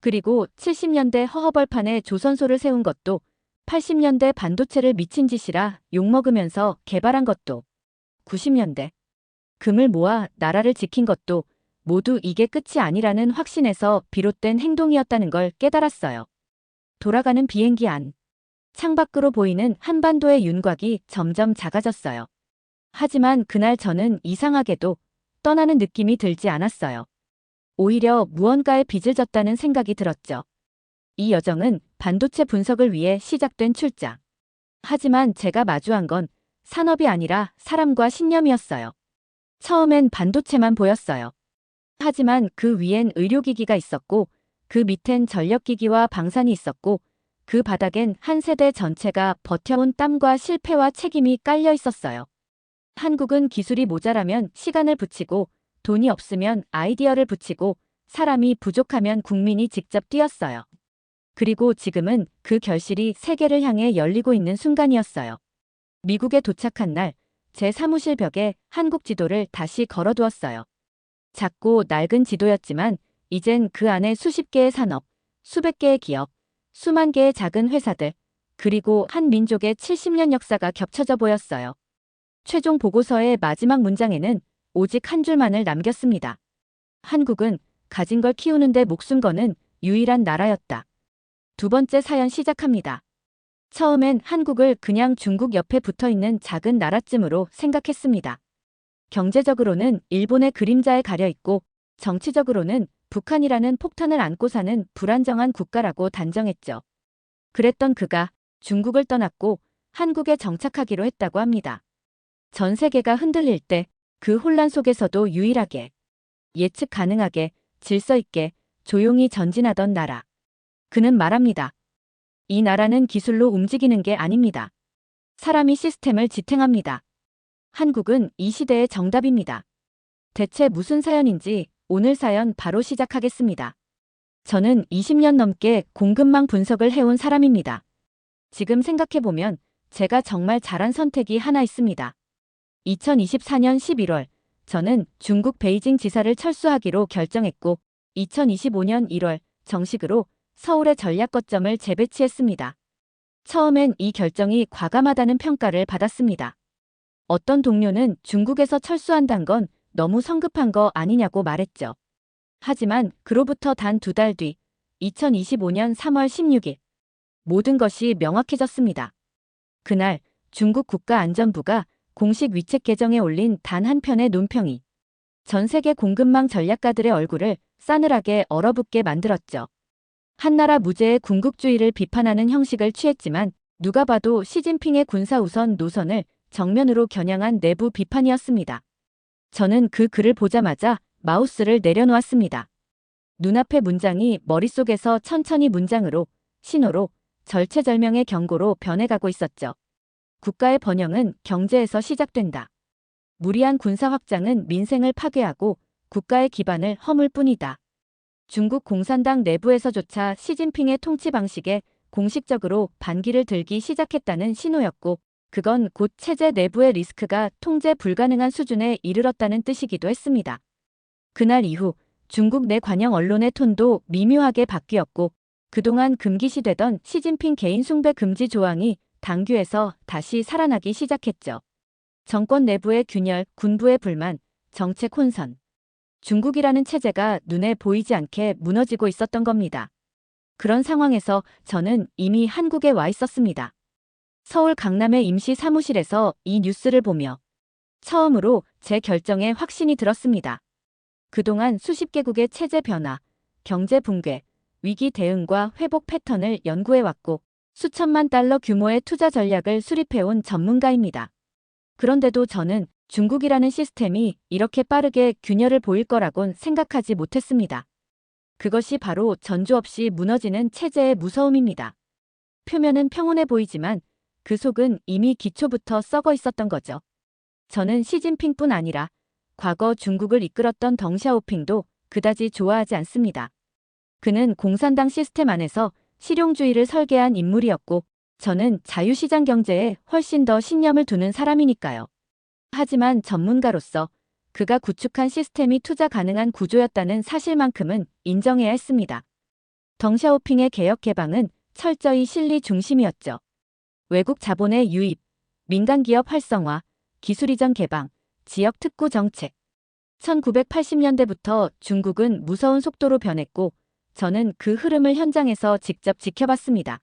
그리고 70년대 허허벌판에 조선소를 세운 것도 80년대 반도체를 미친 짓이라 욕먹으면서 개발한 것도 90년대 금을 모아 나라를 지킨 것도 모두 이게 끝이 아니라는 확신에서 비롯된 행동이었다는 걸 깨달았어요. 돌아가는 비행기 안. 창밖으로 보이는 한반도의 윤곽이 점점 작아졌어요. 하지만 그날 저는 이상하게도 떠나는 느낌이 들지 않았어요. 오히려 무언가에 빚을 졌다는 생각이 들었죠. 이 여정은 반도체 분석을 위해 시작된 출장. 하지만 제가 마주한 건 산업이 아니라 사람과 신념이었어요. 처음엔 반도체만 보였어요. 하지만 그 위엔 의료기기가 있었고 그 밑엔 전력기기와 방산이 있었고 그 바닥엔 한 세대 전체가 버텨온 땀과 실패와 책임이 깔려 있었어요. 한국은 기술이 모자라면 시간을 붙이고 돈이 없으면 아이디어를 붙이고 사람이 부족하면 국민이 직접 뛰었어요. 그리고 지금은 그 결실이 세계를 향해 열리고 있는 순간이었어요. 미국에 도착한 날, 제 사무실 벽에 한국 지도를 다시 걸어두었어요. 작고 낡은 지도였지만 이젠 그 안에 수십 개의 산업, 수백 개의 기업, 수만 개의 작은 회사들, 그리고 한 민족의 70년 역사가 겹쳐져 보였어요. 최종 보고서의 마지막 문장에는 오직 한 줄만을 남겼습니다. 한국은 가진 걸 키우는데 목숨 거는 유일한 나라였다. 두 번째 사연 시작합니다. 처음엔 한국을 그냥 중국 옆에 붙어있는 작은 나라쯤으로 생각했습니다. 경제적으로는 일본의 그림자에 가려있고 정치적으로는 북한이라는 폭탄을 안고 사는 불안정한 국가라고 단정했죠. 그랬던 그가 중국을 떠났고 한국에 정착하기로 했다고 합니다. 전 세계가 흔들릴 때 그 혼란 속에서도 유일하게 예측 가능하게 질서 있게 조용히 전진하던 나라. 그는 말합니다. 이 나라는 기술로 움직이는 게 아닙니다. 사람이 시스템을 지탱합니다. 한국은 이 시대의 정답입니다. 대체 무슨 사연인지 오늘 사연 바로 시작하겠습니다. 저는 20년 넘게 공급망 분석을 해온 사람입니다. 지금 생각해보면 제가 정말 잘한 선택이 하나 있습니다. 2024년 11월 저는 중국 베이징 지사를 철수하기로 결정했고 2025년 1월 정식으로 서울의 전략 거점을 재배치했습니다. 처음엔 이 결정이 과감하다는 평가를 받았습니다. 어떤 동료는 중국에서 철수한다는 건 너무 성급한 거 아니냐고 말했죠. 하지만 그로부터 단 2달 뒤 2025년 3월 16일 모든 것이 명확해졌습니다. 그날 중국 국가안전부가 공식 위챗 계정에 올린 단 한 편의 논평이 전 세계 공급망 전략가들의 얼굴을 싸늘하게 얼어붙게 만들었죠. 한나라 무제의 궁극주의를 비판하는 형식을 취했지만 누가 봐도 시진핑의 군사 우선 노선을 정면으로 겨냥한 내부 비판이었습니다. 저는 그 글을 보자마자 마우스를 내려놓았습니다. 눈앞의 문장이 머릿속에서 천천히 문장으로, 신호로, 절체절명의 경고로 변해가고 있었죠. 국가의 번영은 경제에서 시작된다. 무리한 군사 확장은 민생을 파괴하고 국가의 기반을 허물 뿐이다. 중국 공산당 내부에서조차 시진핑의 통치 방식에 공식적으로 반기를 들기 시작했다는 신호였고, 그건 곧 체제 내부의 리스크가 통제 불가능한 수준에 이르렀다는 뜻이기도 했습니다. 그날 이후 중국 내 관영 언론의 톤도 미묘하게 바뀌었고, 그동안 금기시되던 시진핑 개인 숭배 금지 조항이 당규에서 다시 살아나기 시작했죠. 정권 내부의 균열, 군부의 불만, 정책 혼선. 중국이라는 체제가 눈에 보이지 않게 무너지고 있었던 겁니다. 그런 상황에서 저는 이미 한국에 와 있었습니다. 서울 강남의 임시 사무실에서 이 뉴스를 보며 처음으로 제 결정에 확신이 들었습니다. 그동안 수십 개국의 체제 변화, 경제 붕괴, 위기 대응과 회복 패턴을 연구해왔고 수천만 달러 규모의 투자 전략을 수립해온 전문가입니다. 그런데도 저는 중국이라는 시스템이 이렇게 빠르게 균열을 보일 거라곤 생각하지 못했습니다. 그것이 바로 전조 없이 무너지는 체제의 무서움입니다. 표면은 평온해 보이지만 그 속은 이미 기초부터 썩어 있었던 거죠. 저는 시진핑뿐 아니라 과거 중국을 이끌었던 덩샤오핑도 그다지 좋아하지 않습니다. 그는 공산당 시스템 안에서 실용주의를 설계한 인물이었고, 저는 자유시장 경제에 훨씬 더 신념을 두는 사람이니까요. 하지만 전문가로서 그가 구축한 시스템이 투자 가능한 구조였다는 사실만큼은 인정해야 했습니다. 덩샤오핑의 개혁 개방은 철저히 실리 중심이었죠. 외국 자본의 유입, 민간 기업 활성화, 기술 이전 개방, 지역 특구 정책. 1980년대부터 중국은 무서운 속도로 변했고, 저는 그 흐름을 현장에서 직접 지켜봤습니다.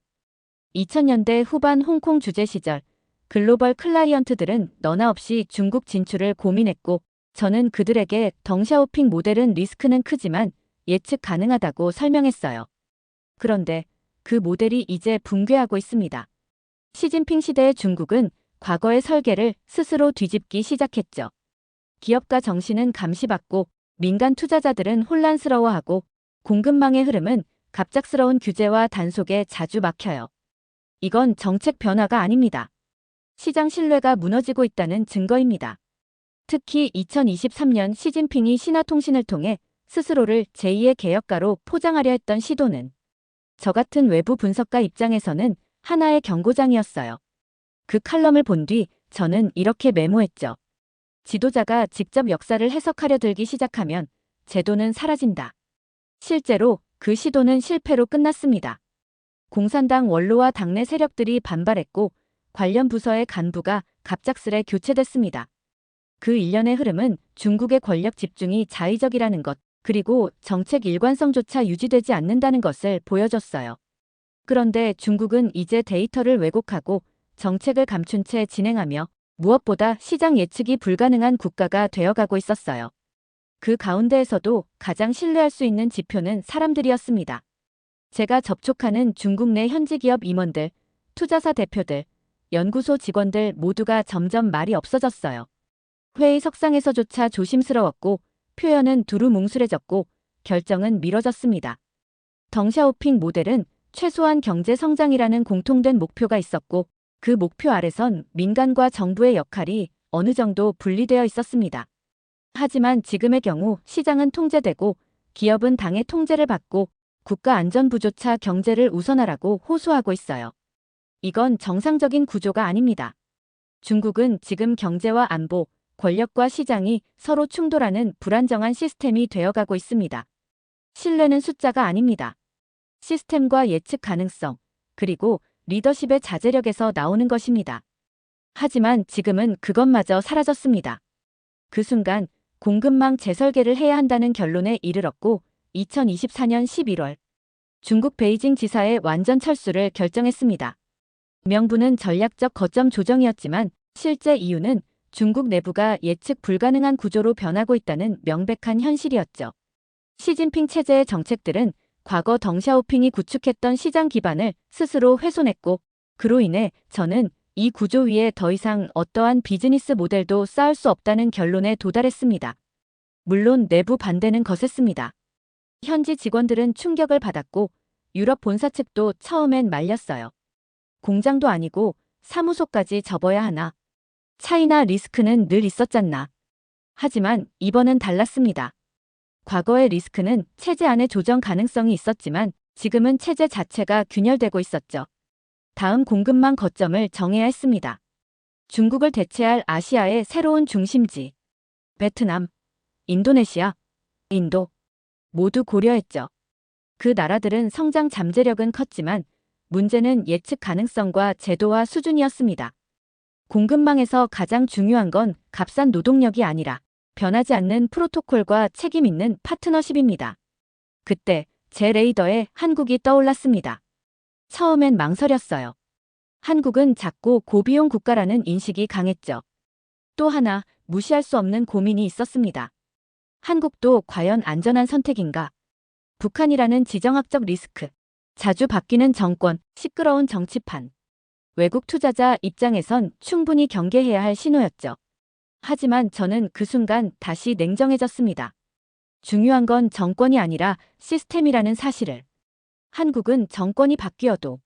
2000년대 후반 홍콩 주재 시절, 글로벌 클라이언트들은 너나 없이 중국 진출을 고민했고, 저는 그들에게 덩샤오핑 모델은 리스크는 크지만 예측 가능하다고 설명했어요. 그런데 그 모델이 이제 붕괴하고 있습니다. 시진핑 시대의 중국은 과거의 설계를 스스로 뒤집기 시작했죠. 기업가 정신은 감시받고 민간 투자자들은 혼란스러워하고 공급망의 흐름은 갑작스러운 규제와 단속에 자주 막혀요. 이건 정책 변화가 아닙니다. 시장 신뢰가 무너지고 있다는 증거입니다. 특히 2023년 시진핑이 신화통신을 통해 스스로를 제2의 개혁가로 포장하려 했던 시도는 저 같은 외부 분석가 입장에서는 하나의 경고장이었어요. 그 칼럼을 본 뒤 저는 이렇게 메모했죠. 지도자가 직접 역사를 해석하려 들기 시작하면 제도는 사라진다. 실제로 그 시도는 실패로 끝났습니다. 공산당 원로와 당내 세력들이 반발했고 관련 부서의 간부가 갑작스레 교체됐습니다. 그 일련의 흐름은 중국의 권력 집중이 자의적이라는 것, 그리고 정책 일관성조차 유지되지 않는다는 것을 보여줬어요. 그런데 중국은 이제 데이터를 왜곡하고 정책을 감춘 채 진행하며 무엇보다 시장 예측이 불가능한 국가가 되어가고 있었어요. 그 가운데에서도 가장 신뢰할 수 있는 지표는 사람들이었습니다. 제가 접촉하는 중국 내 현지 기업 임원들, 투자사 대표들, 연구소 직원들 모두가 점점 말이 없어졌어요. 회의석상에서조차 조심스러웠고 표현은 두루뭉술해졌고 결정은 미뤄졌습니다. 덩샤오핑 모델은 최소한 경제 성장이라는 공통된 목표가 있었고 그 목표 아래선 민간과 정부의 역할이 어느 정도 분리되어 있었습니다. 하지만 지금의 경우 시장은 통제되고 기업은 당의 통제를 받고 국가 안전부조차 경제를 우선하라고 호소하고 있어요. 이건 정상적인 구조가 아닙니다. 중국은 지금 경제와 안보, 권력과 시장이 서로 충돌하는 불안정한 시스템이 되어가고 있습니다. 신뢰는 숫자가 아닙니다. 시스템과 예측 가능성, 그리고 리더십의 자제력에서 나오는 것입니다. 하지만 지금은 그것마저 사라졌습니다. 그 순간 공급망 재설계를 해야 한다는 결론에 이르렀고 2024년 11월 중국 베이징 지사의 완전 철수를 결정했습니다. 명분은 전략적 거점 조정이었지만 실제 이유는 중국 내부가 예측 불가능한 구조로 변하고 있다는 명백한 현실이었죠. 시진핑 체제의 정책들은 과거 덩샤오핑이 구축했던 시장 기반을 스스로 훼손했고 그로 인해 저는 이 구조 위에 더 이상 어떠한 비즈니스 모델도 쌓을 수 없다는 결론에 도달했습니다. 물론 내부 반대는 거셌습니다. 현지 직원들은 충격을 받았고 유럽 본사 측도 처음엔 말렸어요. 공장도 아니고 사무소까지 접어야 하나. 차이나 리스크는 늘 있었잖나. 하지만 이번은 달랐습니다. 과거의 리스크는 체제 안의 조정 가능성이 있었지만 지금은 체제 자체가 균열되고 있었죠. 다음 공급망 거점을 정해야 했습니다. 중국을 대체할 아시아의 새로운 중심지. 베트남, 인도네시아, 인도 모두 고려했죠. 그 나라들은 성장 잠재력은 컸지만 문제는 예측 가능성과 제도화 수준이었습니다. 공급망에서 가장 중요한 건 값싼 노동력이 아니라 변하지 않는 프로토콜과 책임 있는 파트너십입니다. 그때 제 레이더에 한국이 떠올랐습니다. 처음엔 망설였어요. 한국은 작고 고비용 국가라는 인식이 강했죠. 또 하나 무시할 수 없는 고민이 있었습니다. 한국도 과연 안전한 선택인가? 북한이라는 지정학적 리스크, 자주 바뀌는 정권, 시끄러운 정치판. 외국 투자자 입장에선 충분히 경계해야 할 신호였죠. 하지만 저는 그 순간 다시 냉정해졌습니다. 중요한 건 정권이 아니라 시스템이라는 사실을. 한국은 정권이 바뀌어도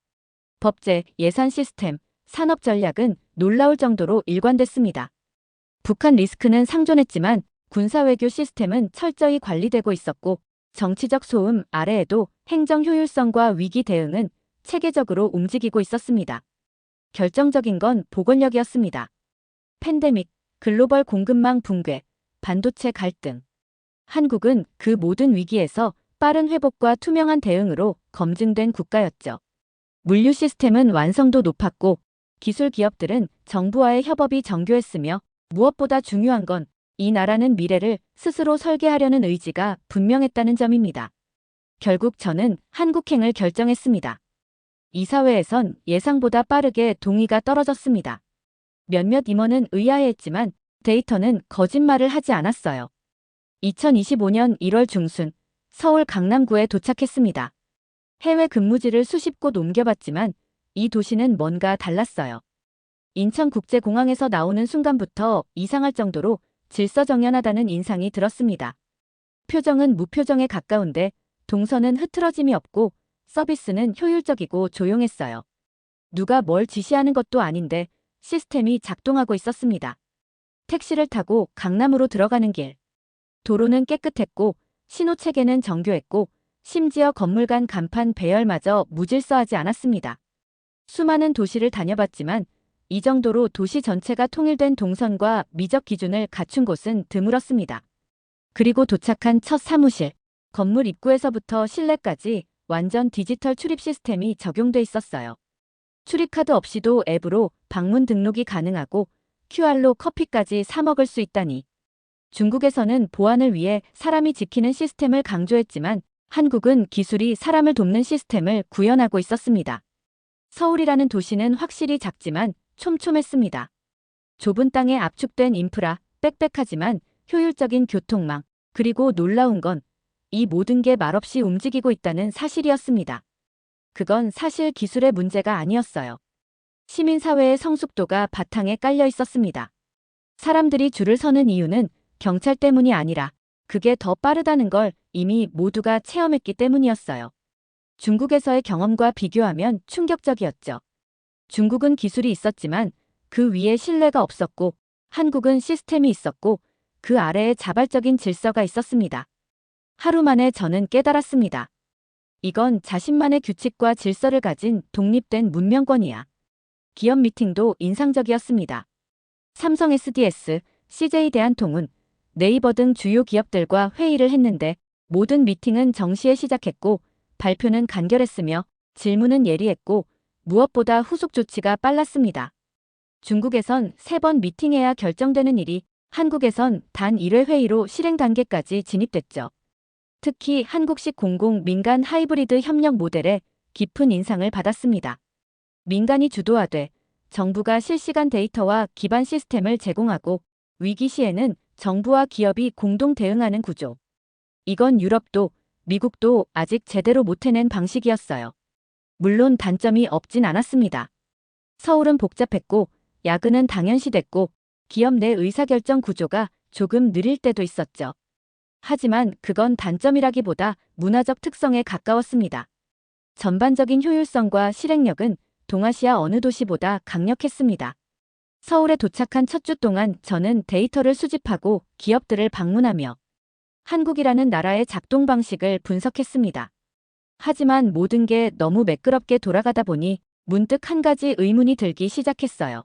법제, 예산 시스템, 산업 전략은 놀라울 정도로 일관됐습니다. 북한 리스크는 상존했지만 군사외교 시스템은 철저히 관리되고 있었고 정치적 소음 아래에도 행정 효율성과 위기 대응은 체계적으로 움직이고 있었습니다. 결정적인 건 보건력이었습니다. 팬데믹, 글로벌 공급망 붕괴, 반도체 갈등. 한국은 그 모든 위기에서 빠른 회복과 투명한 대응으로 검증된 국가였죠. 물류 시스템은 완성도 높았고 기술 기업들은 정부와의 협업이 정교했으며 무엇보다 중요한 건 이 나라는 미래를 스스로 설계하려는 의지가 분명했다는 점입니다. 결국 저는 한국행을 결정했습니다. 이사회에선 예상보다 빠르게 동의가 떨어졌습니다. 몇몇 임원은 의아해했지만 데이터는 거짓말을 하지 않았어요. 2025년 1월 중순 서울 강남구에 도착했습니다. 해외 근무지를 수십 곳 옮겨봤지만 이 도시는 뭔가 달랐어요. 인천국제공항에서 나오는 순간부터 이상할 정도로 질서정연하다는 인상이 들었습니다. 표정은 무표정에 가까운데 동선은 흐트러짐이 없고 서비스는 효율적이고 조용했어요. 누가 뭘 지시하는 것도 아닌데 시스템이 작동하고 있었습니다. 택시를 타고 강남으로 들어가는 길. 도로는 깨끗했고 신호체계는 정교했고 심지어 건물 간 간판 배열마저 무질서하지 않았습니다. 수많은 도시를 다녀봤지만 이 정도로 도시 전체가 통일된 동선과 미적 기준을 갖춘 곳은 드물었습니다. 그리고 도착한 첫 사무실. 건물 입구에서부터 실내까지 완전 디지털 출입 시스템이 적용돼 있었어요. 출입카드 없이도 앱으로 방문 등록이 가능하고 QR로 커피까지 사 먹을 수 있다니. 중국에서는 보안을 위해 사람이 지키는 시스템을 강조했지만 한국은 기술이 사람을 돕는 시스템을 구현하고 있었습니다. 서울이라는 도시는 확실히 작지만 촘촘했습니다. 좁은 땅에 압축된 인프라, 빽빽하지만 효율적인 교통망, 그리고 놀라운 건 이 모든 게 말없이 움직이고 있다는 사실이었습니다. 그건 사실 기술의 문제가 아니었어요. 시민사회의 성숙도가 바탕에 깔려 있었습니다. 사람들이 줄을 서는 이유는 경찰 때문이 아니라 그게 더 빠르다는 걸 이미 모두가 체험했기 때문이었어요. 중국에서의 경험과 비교하면 충격적이었죠. 중국은 기술이 있었지만 그 위에 신뢰가 없었고 한국은 시스템이 있었고 그 아래에 자발적인 질서가 있었습니다. 하루 만에 저는 깨달았습니다. 이건 자신만의 규칙과 질서를 가진 독립된 문명권이야. 기업 미팅도 인상적이었습니다. 삼성 SDS, CJ 대한통운, 네이버 등 주요 기업들과 회의를 했는데 모든 미팅은 정시에 시작했고 발표는 간결했으며 질문은 예리했고 무엇보다 후속 조치가 빨랐습니다. 중국에선 3번 미팅해야 결정되는 일이 한국에선 단 1회 회의로 실행 단계까지 진입됐죠. 특히 한국식 공공 민간 하이브리드 협력 모델에 깊은 인상을 받았습니다. 민간이 주도하되 정부가 실시간 데이터와 기반 시스템을 제공하고 위기 시에는 정부와 기업이 공동 대응하는 구조. 이건 유럽도 미국도 아직 제대로 못 해낸 방식이었어요. 물론 단점이 없진 않았습니다. 서울은 복잡했고 야근은 당연시됐고 기업 내 의사결정 구조가 조금 느릴 때도 있었죠. 하지만 그건 단점이라기보다 문화적 특성에 가까웠습니다. 전반적인 효율성과 실행력은 동아시아 어느 도시보다 강력했습니다. 서울에 도착한 첫 주 동안 저는 데이터를 수집하고 기업들을 방문하며 한국이라는 나라의 작동 방식을 분석했습니다. 하지만 모든 게 너무 매끄럽게 돌아가다 보니 문득 한 가지 의문이 들기 시작했어요.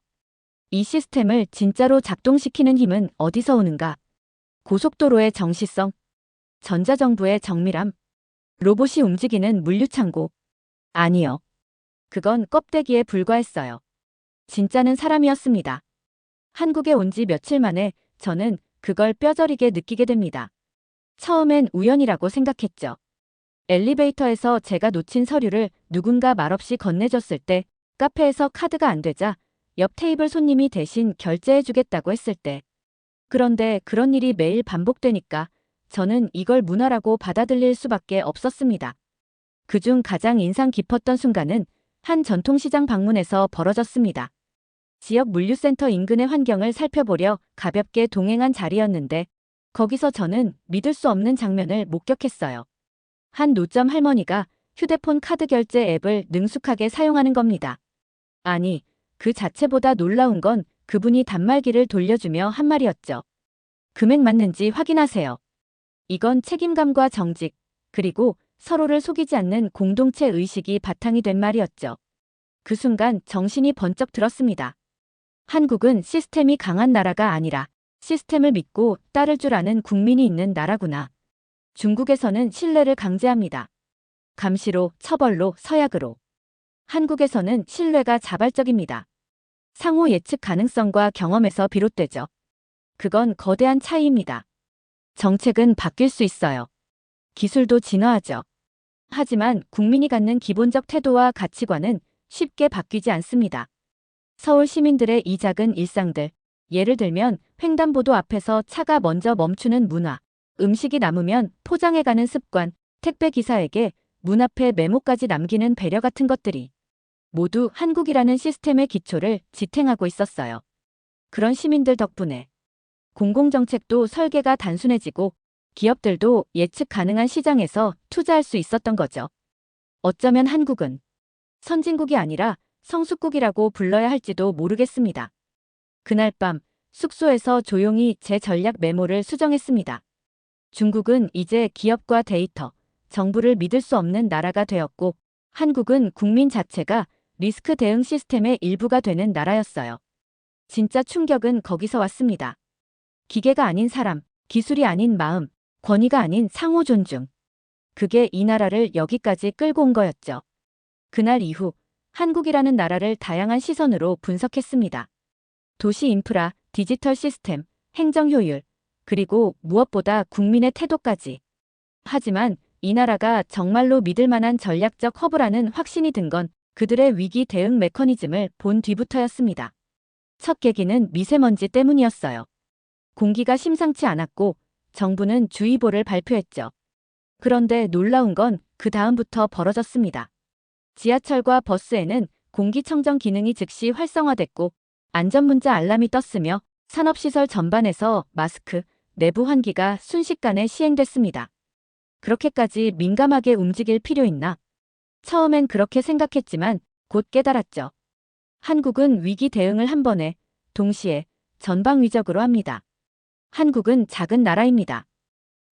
이 시스템을 진짜로 작동시키는 힘은 어디서 오는가? 고속도로의 정시성, 전자정부의 정밀함, 로봇이 움직이는 물류창고. 아니요. 그건 껍데기에 불과했어요. 진짜는 사람이었습니다. 한국에 온 지 며칠 만에 저는 그걸 뼈저리게 느끼게 됩니다. 처음엔 우연이라고 생각했죠. 엘리베이터에서 제가 놓친 서류를 누군가 말없이 건네줬을 때, 카페에서 카드가 안 되자 옆 테이블 손님이 대신 결제해주겠다고 했을 때. 그런데 그런 일이 매일 반복되니까 저는 이걸 문화라고 받아들일 수밖에 없었습니다. 그중 가장 인상 깊었던 순간은 한 전통시장 방문에서 벌어졌습니다. 지역 물류센터 인근의 환경을 살펴보려 가볍게 동행한 자리였는데 거기서 저는 믿을 수 없는 장면을 목격했어요. 한 노점 할머니가 휴대폰 카드 결제 앱을 능숙하게 사용하는 겁니다. 아니, 그 자체보다 놀라운 건 그분이 단말기를 돌려주며 한 말이었죠. 금액 맞는지 확인하세요. 이건 책임감과 정직, 그리고 서로를 속이지 않는 공동체 의식이 바탕이 된 말이었죠. 그 순간 정신이 번쩍 들었습니다. 한국은 시스템이 강한 나라가 아니라 시스템을 믿고 따를 줄 아는 국민이 있는 나라구나. 중국에서는 신뢰를 강제합니다. 감시로, 처벌로, 서약으로. 한국에서는 신뢰가 자발적입니다. 상호 예측 가능성과 경험에서 비롯되죠. 그건 거대한 차이입니다. 정책은 바뀔 수 있어요. 기술도 진화하죠. 하지만 국민이 갖는 기본적 태도와 가치관은 쉽게 바뀌지 않습니다. 서울 시민들의 이 작은 일상들, 예를 들면 횡단보도 앞에서 차가 먼저 멈추는 문화, 음식이 남으면 포장해가는 습관, 택배 기사에게 문 앞에 메모까지 남기는 배려 같은 것들이 모두 한국이라는 시스템의 기초를 지탱하고 있었어요. 그런 시민들 덕분에 공공정책도 설계가 단순해지고 기업들도 예측 가능한 시장에서 투자할 수 있었던 거죠. 어쩌면 한국은 선진국이 아니라 성숙국이라고 불러야 할지도 모르겠습니다. 그날 밤 숙소에서 조용히 제 전략 메모를 수정했습니다. 중국은 이제 기업과 데이터, 정부를 믿을 수 없는 나라가 되었고 한국은 국민 자체가 리스크 대응 시스템의 일부가 되는 나라였어요. 진짜 충격은 거기서 왔습니다. 기계가 아닌 사람, 기술이 아닌 마음, 권위가 아닌 상호 존중. 그게 이 나라를 여기까지 끌고 온 거였죠. 그날 이후 한국이라는 나라를 다양한 시선으로 분석했습니다. 도시 인프라, 디지털 시스템, 행정 효율, 그리고 무엇보다 국민의 태도까지. 하지만 이 나라가 정말로 믿을 만한 전략적 허브라는 확신이 든 건 그들의 위기 대응 메커니즘을 본 뒤부터였습니다. 첫 계기는 미세먼지 때문이었어요. 공기가 심상치 않았고 정부는 주의보를 발표했죠. 그런데 놀라운 건 그 다음부터 벌어졌습니다. 지하철과 버스에는 공기청정 기능이 즉시 활성화됐고 안전문자 알람이 떴으며 산업시설 전반에서 마스크, 내부 환기가 순식간에 시행됐습니다. 그렇게까지 민감하게 움직일 필요 있나? 처음엔 그렇게 생각했지만 곧 깨달았죠. 한국은 위기 대응을 한 번에, 동시에, 전방위적으로 합니다. 한국은 작은 나라입니다.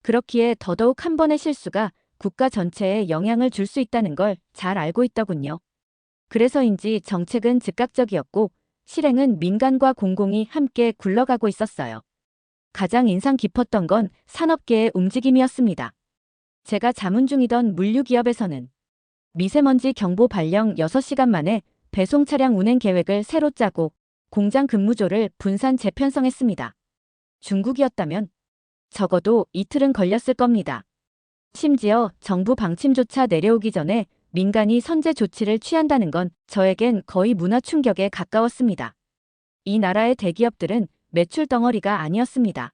그렇기에 더더욱 한 번의 실수가 국가 전체에 영향을 줄 수 있다는 걸 잘 알고 있더군요. 그래서인지 정책은 즉각적이었고 실행은 민간과 공공이 함께 굴러가고 있었어요. 가장 인상 깊었던 건 산업계의 움직임이었습니다. 제가 자문 중이던 물류기업에서는 미세먼지 경보 발령 6시간 만에 배송 차량 운행 계획을 새로 짜고 공장 근무조를 분산 재편성했습니다. 중국이었다면 적어도 이틀은 걸렸을 겁니다. 심지어 정부 방침조차 내려오기 전에 민간이 선제 조치를 취한다는 건 저에겐 거의 문화 충격에 가까웠습니다. 이 나라의 대기업들은 매출 덩어리가 아니었습니다.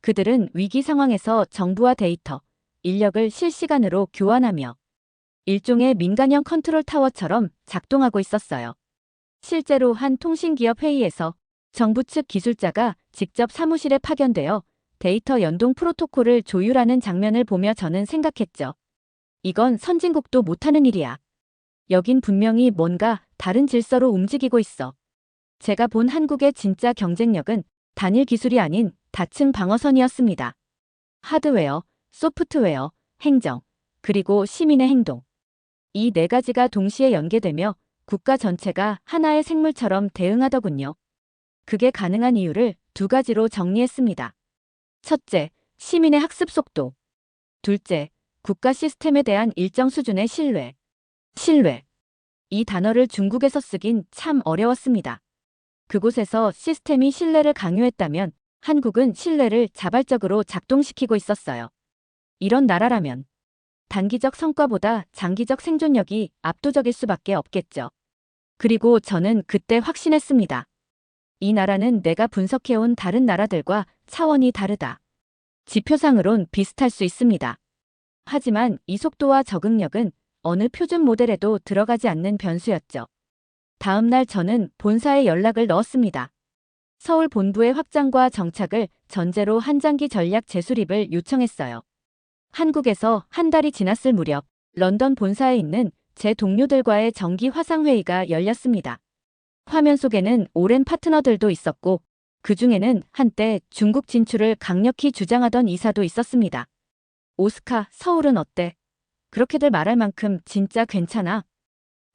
그들은 위기 상황에서 정부와 데이터, 인력을 실시간으로 교환하며 일종의 민간형 컨트롤 타워처럼 작동하고 있었어요. 실제로 한 통신기업 회의에서 정부 측 기술자가 직접 사무실에 파견되어 데이터 연동 프로토콜을 조율하는 장면을 보며 저는 생각했죠. 이건 선진국도 못하는 일이야. 여긴 분명히 뭔가 다른 질서로 움직이고 있어. 제가 본 한국의 진짜 경쟁력은 단일 기술이 아닌 다층 방어선이었습니다. 하드웨어, 소프트웨어, 행정, 그리고 시민의 행동. 이 네 가지가 동시에 연계되며 국가 전체가 하나의 생물처럼 대응하더군요. 그게 가능한 이유를 두 가지로 정리했습니다. 첫째, 시민의 학습 속도. 둘째, 국가 시스템에 대한 일정 수준의 신뢰. 신뢰. 이 단어를 중국에서 쓰긴 참 어려웠습니다. 그곳에서 시스템이 신뢰를 강요했다면 한국은 신뢰를 자발적으로 작동시키고 있었어요. 이런 나라라면 단기적 성과보다 장기적 생존력이 압도적일 수밖에 없겠죠. 그리고 저는 그때 확신했습니다. 이 나라는 내가 분석해온 다른 나라들과 차원이 다르다. 지표상으론 비슷할 수 있습니다. 하지만 이 속도와 적응력은 어느 표준 모델에도 들어가지 않는 변수였죠. 다음 날 저는 본사에 연락을 넣었습니다. 서울 본부의 확장과 정착을 전제로 한장기 전략 재수립을 요청했어요. 한국에서 한 달이 지났을 무렵 런던 본사에 있는 제 동료들과의 정기 화상회의가 열렸습니다. 화면 속에는 오랜 파트너들도 있었고 그 중에는 한때 중국 진출을 강력히 주장하던 이사도 있었습니다. 오스카, 서울은 어때? 그렇게들 말할 만큼 진짜 괜찮아.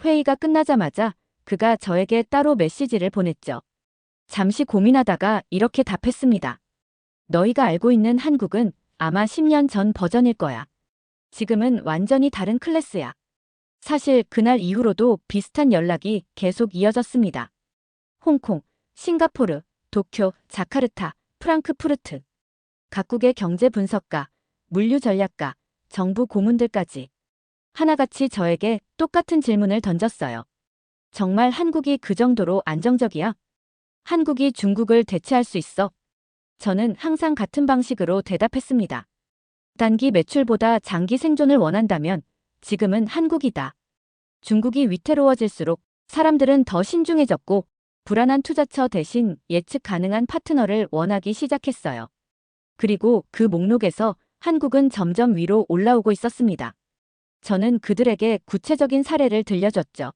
회의가 끝나자마자 그가 저에게 따로 메시지를 보냈죠. 잠시 고민하다가 이렇게 답했습니다. 너희가 알고 있는 한국은 아마 10년 전 버전일 거야. 지금은 완전히 다른 클래스야. 사실 그날 이후로도 비슷한 연락이 계속 이어졌습니다. 홍콩, 싱가포르, 도쿄, 자카르타, 프랑크푸르트. 각국의 경제 분석가, 물류 전략가, 정부 고문들까지 하나같이 저에게 똑같은 질문을 던졌어요. 정말 한국이 그 정도로 안정적이야? 한국이 중국을 대체할 수 있어? 저는 항상 같은 방식으로 대답했습니다. 단기 매출보다 장기 생존을 원한다면 지금은 한국이다. 중국이 위태로워질수록 사람들은 더 신중해졌고 불안한 투자처 대신 예측 가능한 파트너를 원하기 시작했어요. 그리고 그 목록에서 한국은 점점 위로 올라오고 있었습니다. 저는 그들에게 구체적인 사례를 들려줬죠.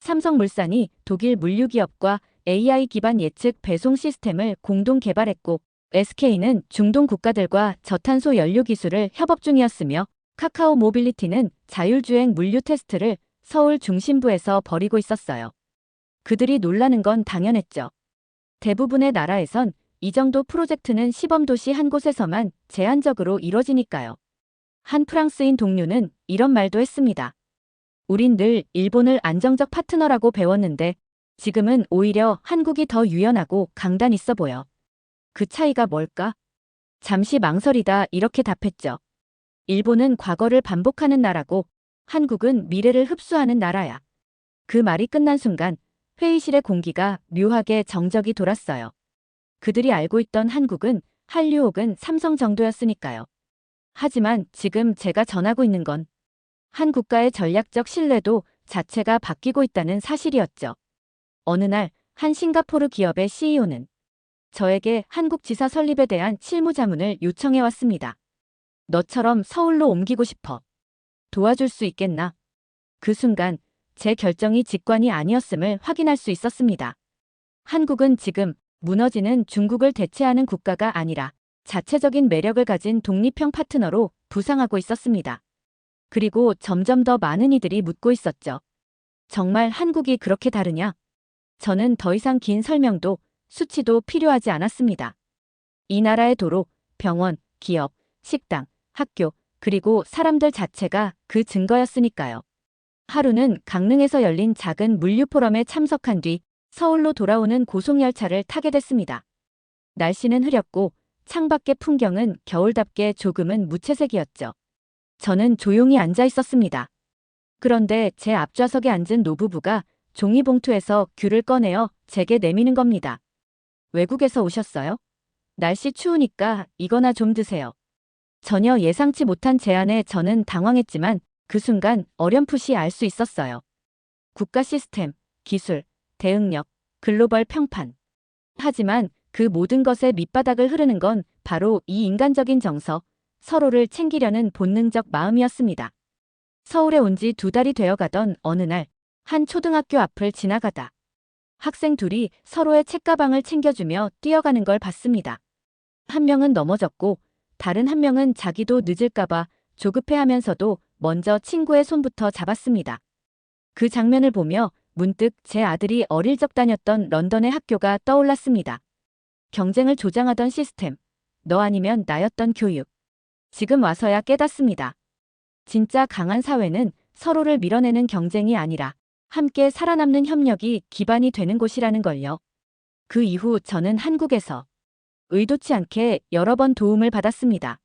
삼성물산이 독일 물류기업과 AI 기반 예측 배송 시스템을 공동 개발했고 SK는 중동 국가들과 저탄소 연료 기술을 협업 중이었으며 카카오 모빌리티는 자율주행 물류 테스트를 서울 중심부에서 벌이고 있었어요. 그들이 놀라는 건 당연했죠. 대부분의 나라에선 이 정도 프로젝트는 시범도시 한 곳에서만 제한적으로 이뤄지니까요. 한 프랑스인 동료는 이런 말도 했습니다. 우린 늘 일본을 안정적 파트너라고 배웠는데 지금은 오히려 한국이 더 유연하고 강단 있어 보여. 그 차이가 뭘까? 잠시 망설이다 이렇게 답했죠. 일본은 과거를 반복하는 나라고 한국은 미래를 흡수하는 나라야. 그 말이 끝난 순간 회의실의 공기가 묘하게 정적이 돌았어요. 그들이 알고 있던 한국은 한류 혹은 삼성 정도였으니까요. 하지만 지금 제가 전하고 있는 건 한 국가의 전략적 신뢰도 자체가 바뀌고 있다는 사실이었죠. 어느 날 한 싱가포르 기업의 CEO는 저에게 한국 지사 설립에 대한 실무자문을 요청해 왔습니다. 너처럼 서울로 옮기고 싶어. 도와줄 수 있겠나? 그 순간 제 결정이 직관이 아니었음을 확인할 수 있었습니다. 한국은 지금 무너지는 중국을 대체하는 국가가 아니라 자체적인 매력을 가진 독립형 파트너로 부상하고 있었습니다. 그리고 점점 더 많은 이들이 묻고 있었죠. 정말 한국이 그렇게 다르냐? 저는 더 이상 긴 설명도 수치도 필요하지 않았습니다. 이 나라의 도로, 병원, 기업, 식당, 학교, 그리고 사람들 자체가 그 증거였으니까요. 하루는 강릉에서 열린 작은 물류 포럼에 참석한 뒤 서울로 돌아오는 고속열차를 타게 됐습니다. 날씨는 흐렸고 창밖의 풍경은 겨울답게 조금은 무채색이었죠. 저는 조용히 앉아 있었습니다. 그런데 제 앞좌석에 앉은 노부부가 종이봉투에서 귤을 꺼내어 제게 내미는 겁니다. 외국에서 오셨어요? 날씨 추우니까 이거나 좀 드세요. 전혀 예상치 못한 제안에 저는 당황했지만 그 순간 어렴풋이 알 수 있었어요. 국가 시스템, 기술, 대응력, 글로벌 평판. 하지만 그 모든 것의 밑바닥을 흐르는 건 바로 이 인간적인 정서, 서로를 챙기려는 본능적 마음이었습니다. 서울에 온 지 2달이 되어가던 어느 날, 한 초등학교 앞을 지나가다 학생 둘이 서로의 책가방을 챙겨주며 뛰어가는 걸 봤습니다. 한 명은 넘어졌고 다른 한 명은 자기도 늦을까봐 조급해하면서도 먼저 친구의 손부터 잡았습니다. 그 장면을 보며 문득 제 아들이 어릴 적 다녔던 런던의 학교가 떠올랐습니다. 경쟁을 조장하던 시스템, 너 아니면 나였던 교육. 지금 와서야 깨닫습니다. 진짜 강한 사회는 서로를 밀어내는 경쟁이 아니라 함께 살아남는 협력이 기반이 되는 곳이라는 걸요. 그 이후 저는 한국에서 의도치 않게 여러 번 도움을 받았습니다.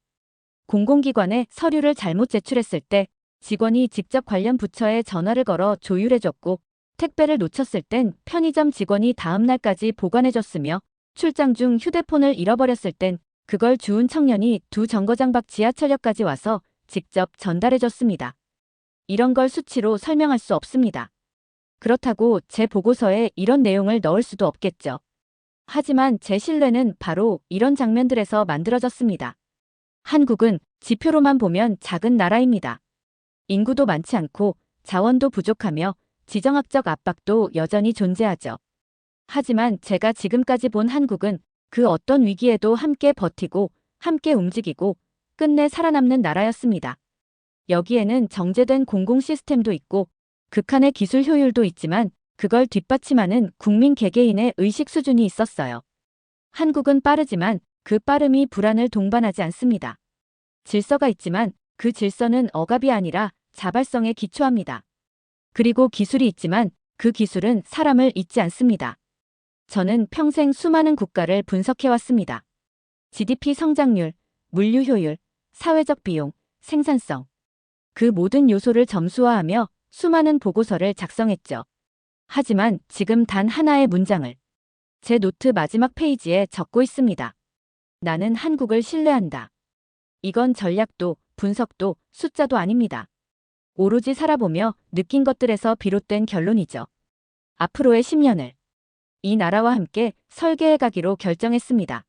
공공기관에 서류를 잘못 제출했을 때 직원이 직접 관련 부처에 전화를 걸어 조율해줬고, 택배를 놓쳤을 땐 편의점 직원이 다음 날까지 보관해줬으며, 출장 중 휴대폰을 잃어버렸을 땐 그걸 주운 청년이 2정거장 밖 지하철역까지 와서 직접 전달해줬습니다. 이런 걸 수치로 설명할 수 없습니다. 그렇다고 제 보고서에 이런 내용을 넣을 수도 없겠죠. 하지만 제 신뢰는 바로 이런 장면들에서 만들어졌습니다. 한국은 지표로만 보면 작은 나라입니다. 인구도 많지 않고 자원도 부족하며 지정학적 압박도 여전히 존재하죠. 하지만 제가 지금까지 본 한국은 그 어떤 위기에도 함께 버티고 함께 움직이고 끝내 살아남는 나라였습니다. 여기에는 정제된 공공 시스템도 있고 극한의 기술 효율도 있지만 그걸 뒷받침하는 국민 개개인의 의식 수준이 있었어요. 한국은 빠르지만 그 빠름이 불안을 동반하지 않습니다. 질서가 있지만 그 질서는 억압이 아니라 자발성에 기초합니다. 그리고 기술이 있지만 그 기술은 사람을 잊지 않습니다. 저는 평생 수많은 국가를 분석해왔습니다. GDP 성장률, 물류 효율, 사회적 비용, 생산성. 그 모든 요소를 점수화하며 수많은 보고서를 작성했죠. 하지만 지금 단 하나의 문장을 제 노트 마지막 페이지에 적고 있습니다. 나는 한국을 신뢰한다. 이건 전략도 분석도 숫자도 아닙니다. 오로지 살아보며 느낀 것들에서 비롯된 결론이죠. 앞으로의 10년을 이 나라와 함께 설계해 가기로 결정했습니다.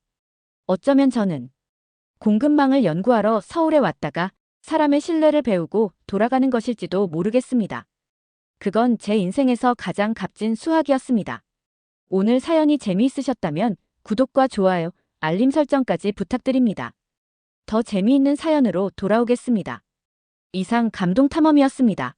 어쩌면 저는 공급망을 연구하러 서울에 왔다가 사람의 신뢰를 배우고 돌아가는 것일지도 모르겠습니다. 그건 제 인생에서 가장 값진 수학이었습니다. 오늘 사연이 재미있으셨다면 구독과 좋아요, 알림 설정까지 부탁드립니다. 더 재미있는 사연으로 돌아오겠습니다. 이상 감동탐험이었습니다.